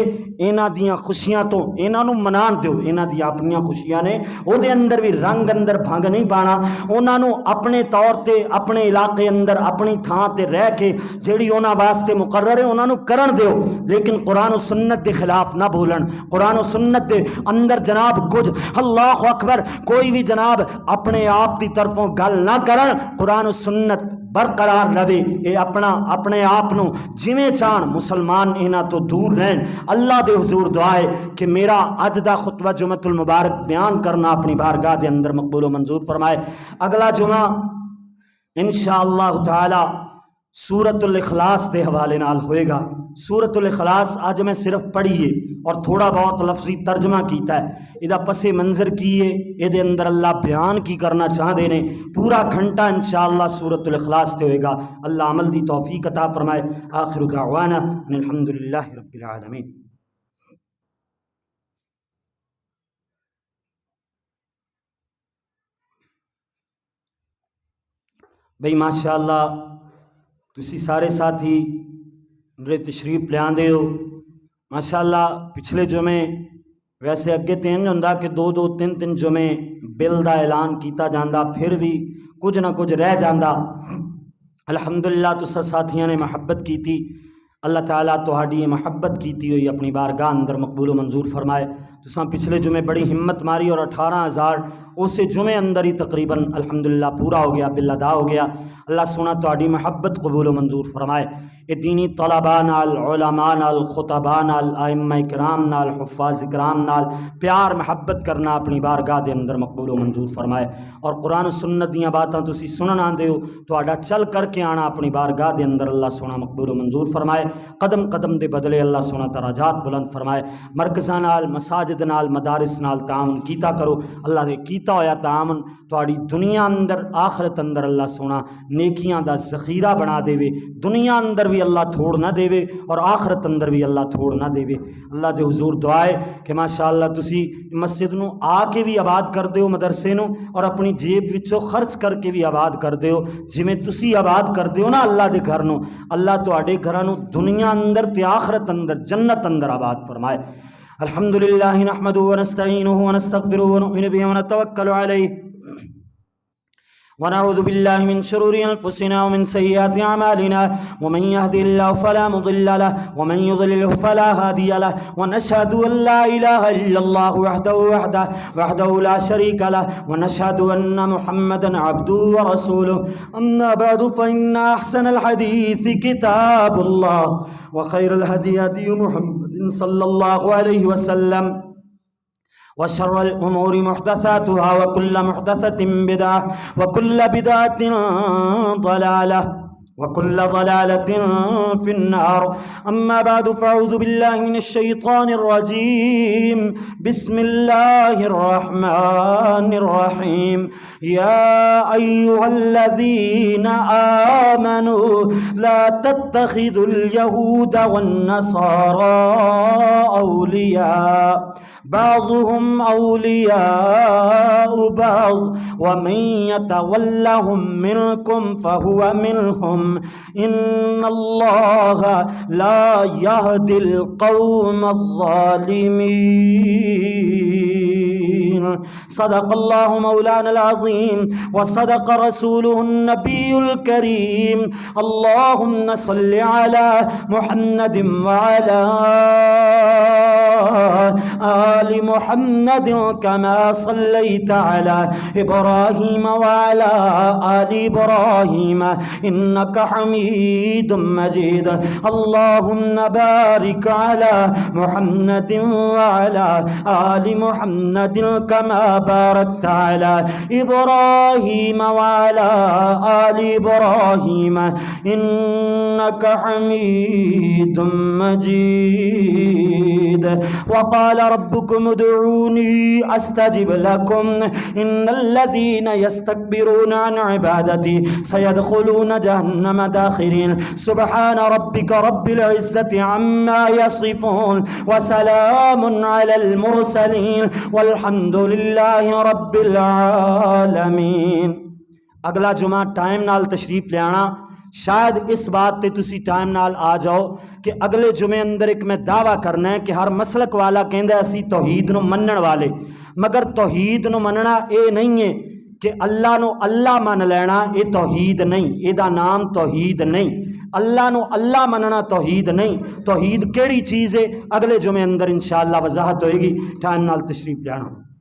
انہاں دیاں خوشیاں تو انہاں نو منان دیو, انہاں دی اپنیاں خوشیاں نے, او دے اندر بھی رنگ اندر بھنگ نہیں پانا. انہاں نو اپنے طور تے اپنے علاقے اندر اپنی تھاں تے رہ کے جیڑی انہاں واسطے مقرر ہے انہاں نو کرن دیو, لیکن قرآن و سنت دے خلاف نہ بولن. قرآن و سنت دے اندر جناب کچھ اللہ اکبر کوئی بھی جناب اپنے آپ دی طرفوں گل نہ کرن. قرآن و سنت برقرار رہے, اے اپنے آپ نو جویں چاہن مسلمان انہاں تو دور رہن. اللہ دے حضور دعا ہے کہ میرا اج دا خطبہ جمعۃ المبارک بیان کرنا اپنی بارگاہ دے اندر مقبول و منظور فرمائے. اگلا جمعہ انشاءاللہ تعالی سورۃ الاخلاص دے حوالے نال ہوئے گا. سورۃ الاخلاص آج میں صرف پڑھیے اور تھوڑا بہت لفظی ترجمہ کیتا ہے. ادا پس منظر کیے اے دے اندر اللہ بیان کی کرنا چاہتے ہیں. پورا گھنٹہ انشاءاللہ سورۃ الاخلاص تے ہوئے گا. اللہ عمل دی توفیق عطا فرمائے. آخر دعوانا ان الحمدللہ رب العالمین. بھئی ماشاءاللہ تسی سارے ساتھی میرے تشریف لے آندے ہو. ماشاءاللہ پچھلے جمعے ویسے اگے تین ہوندا کہ دو تین جمعے بل دا اعلان کیتا جاندا, پھر بھی کچھ نہ کچھ رہ جاندا. الحمدللہ تسا ساتھیاں نے محبت کی تھی. اللہ تعالیٰ تہاڈی محبت کیتی ہوئی اپنی بارگاہ اندر مقبول و منظور فرمائے. تساں پچھلے جمعے بڑی ہمت ماری اور 18,000 اسے جمعے اندر ہی تقریباً الحمدللہ پورا ہو گیا, بل ادا ہو گیا. اللہ سونا تہاڈی محبت قبول و منظور فرمائے. اے دینی طلباء نال, علماء نال, خطباء نال, ائمہ کرام نال, حفاظ کرام نال پیار محبت کرنا اپنی بارگاہ دے اندر مقبول و منظور فرمائے. اور قرآن و سنت دیاں باتاں تسی سنن آندے ہو, تہاڈا چل کر کے آنا اپنی بارگاہ دے اندر اللہ سونا مقبول و منظور فرمائے. قدم قدم دے بدلے اللہ سونا درجات بلند فرمائے. مرکزاں نال, مساجد نال, مدارس نال تعاون کیتا کرو. اللہ دے کیتا ہویا تعاون تہاڈی دنیا اندر آخرت اندر اللہ سونا نیکیاں دا ذخیرہ بنا دے وے. دنیا اندر بھی اللہ تھوڑ نہ دے وے اور آخرت اندر بھی اللہ تھوڑ نہ دے وے. اللہ دے حضور دعا ہے کہ ماشاءاللہ تسی مسجد نو آ کے بھی آباد کر دیو, مدرسے نو, اور اپنی جیب وچوں خرچ کر کے بھی آباد کر دیو. جویں تسی آباد کر دیو نا اللہ دے گھر نو, اللہ تہاڈے گھراں نو دنیا اندر تے آخرت اندر جنت اندر آباد فرمائے. الحمدللہ نحمدہ ونستعینہ ونستغفرہ ونؤمن بہ ونتوکل علیہ ونعوذ بالله من شرور أنفسنا ومن سيئات أعمالنا ومن يهد الله فلا مضل له ومن يضلله فلا هادي له ونشهد أن لا إله إلا الله وحده لا شريك له ونشهد أن محمدا عبده ورسوله. أما بعد فإن أحسن الحديث كتاب الله وخير الهدي هدي محمد صلى الله عليه وسلم وشر الأمور محدثاتها وكل محدثة بدعة وكل بدعة ضلالة وكل ضلالة في النار. أما بعد فأعوذ بالله من الشيطان الرجيم. بسم الله الرحمن الرحيم. يا أيها الذين آمنوا لا تتخذوا اليهود والنصارى أولياء بعضهم أولياء بعض ومن يتولهم منكم فهو منهم ان اللہ لا يهدي القوم الظالمین۔ صدق اللہ مولانا العظیم وصدق رسوله النبی الکریم۔ اللہم صل علی محمد وعلی آل محمد كما صليت على إبراهيم وعلى آل إبراهيم إنك حميد مجيد۔ اللهم بارك على محمد وعلى آل محمد كما باركت على إبراهيم وعلى آل إبراهيم إنك حميد مجيد۔ وقال ربكم ادعوني استجب لكم ان الذين يستكبرون عن عبادتي سيدخلون جهنم داخرين۔ سبحان ربك رب العزة عما يصفون وسلام على المرسلين والحمد لله رب العالمين۔ اگلا جمعہ ٹائم نال تشریف لے آنا، شاید اس بات تے تسی ٹائم نال آ جاؤ کہ اگلے جمعے اندر ایک میں دعویٰ کرنا ہے کہ ہر مسلک والا کہندا اسی توحید نو منن والے، مگر توحید نو مننا اے نہیں ہے کہ اللہ نو اللہ من لینا، اے توحید نہیں، اے دا نام توحید نہیں۔ اللہ نو اللہ مننا توحید نہیں۔ توحید کیڑی چیز ہے اگلے جمعے اندر انشاءاللہ وضاحت ہوئے گی۔ ٹائم نال تشریف لے آنا۔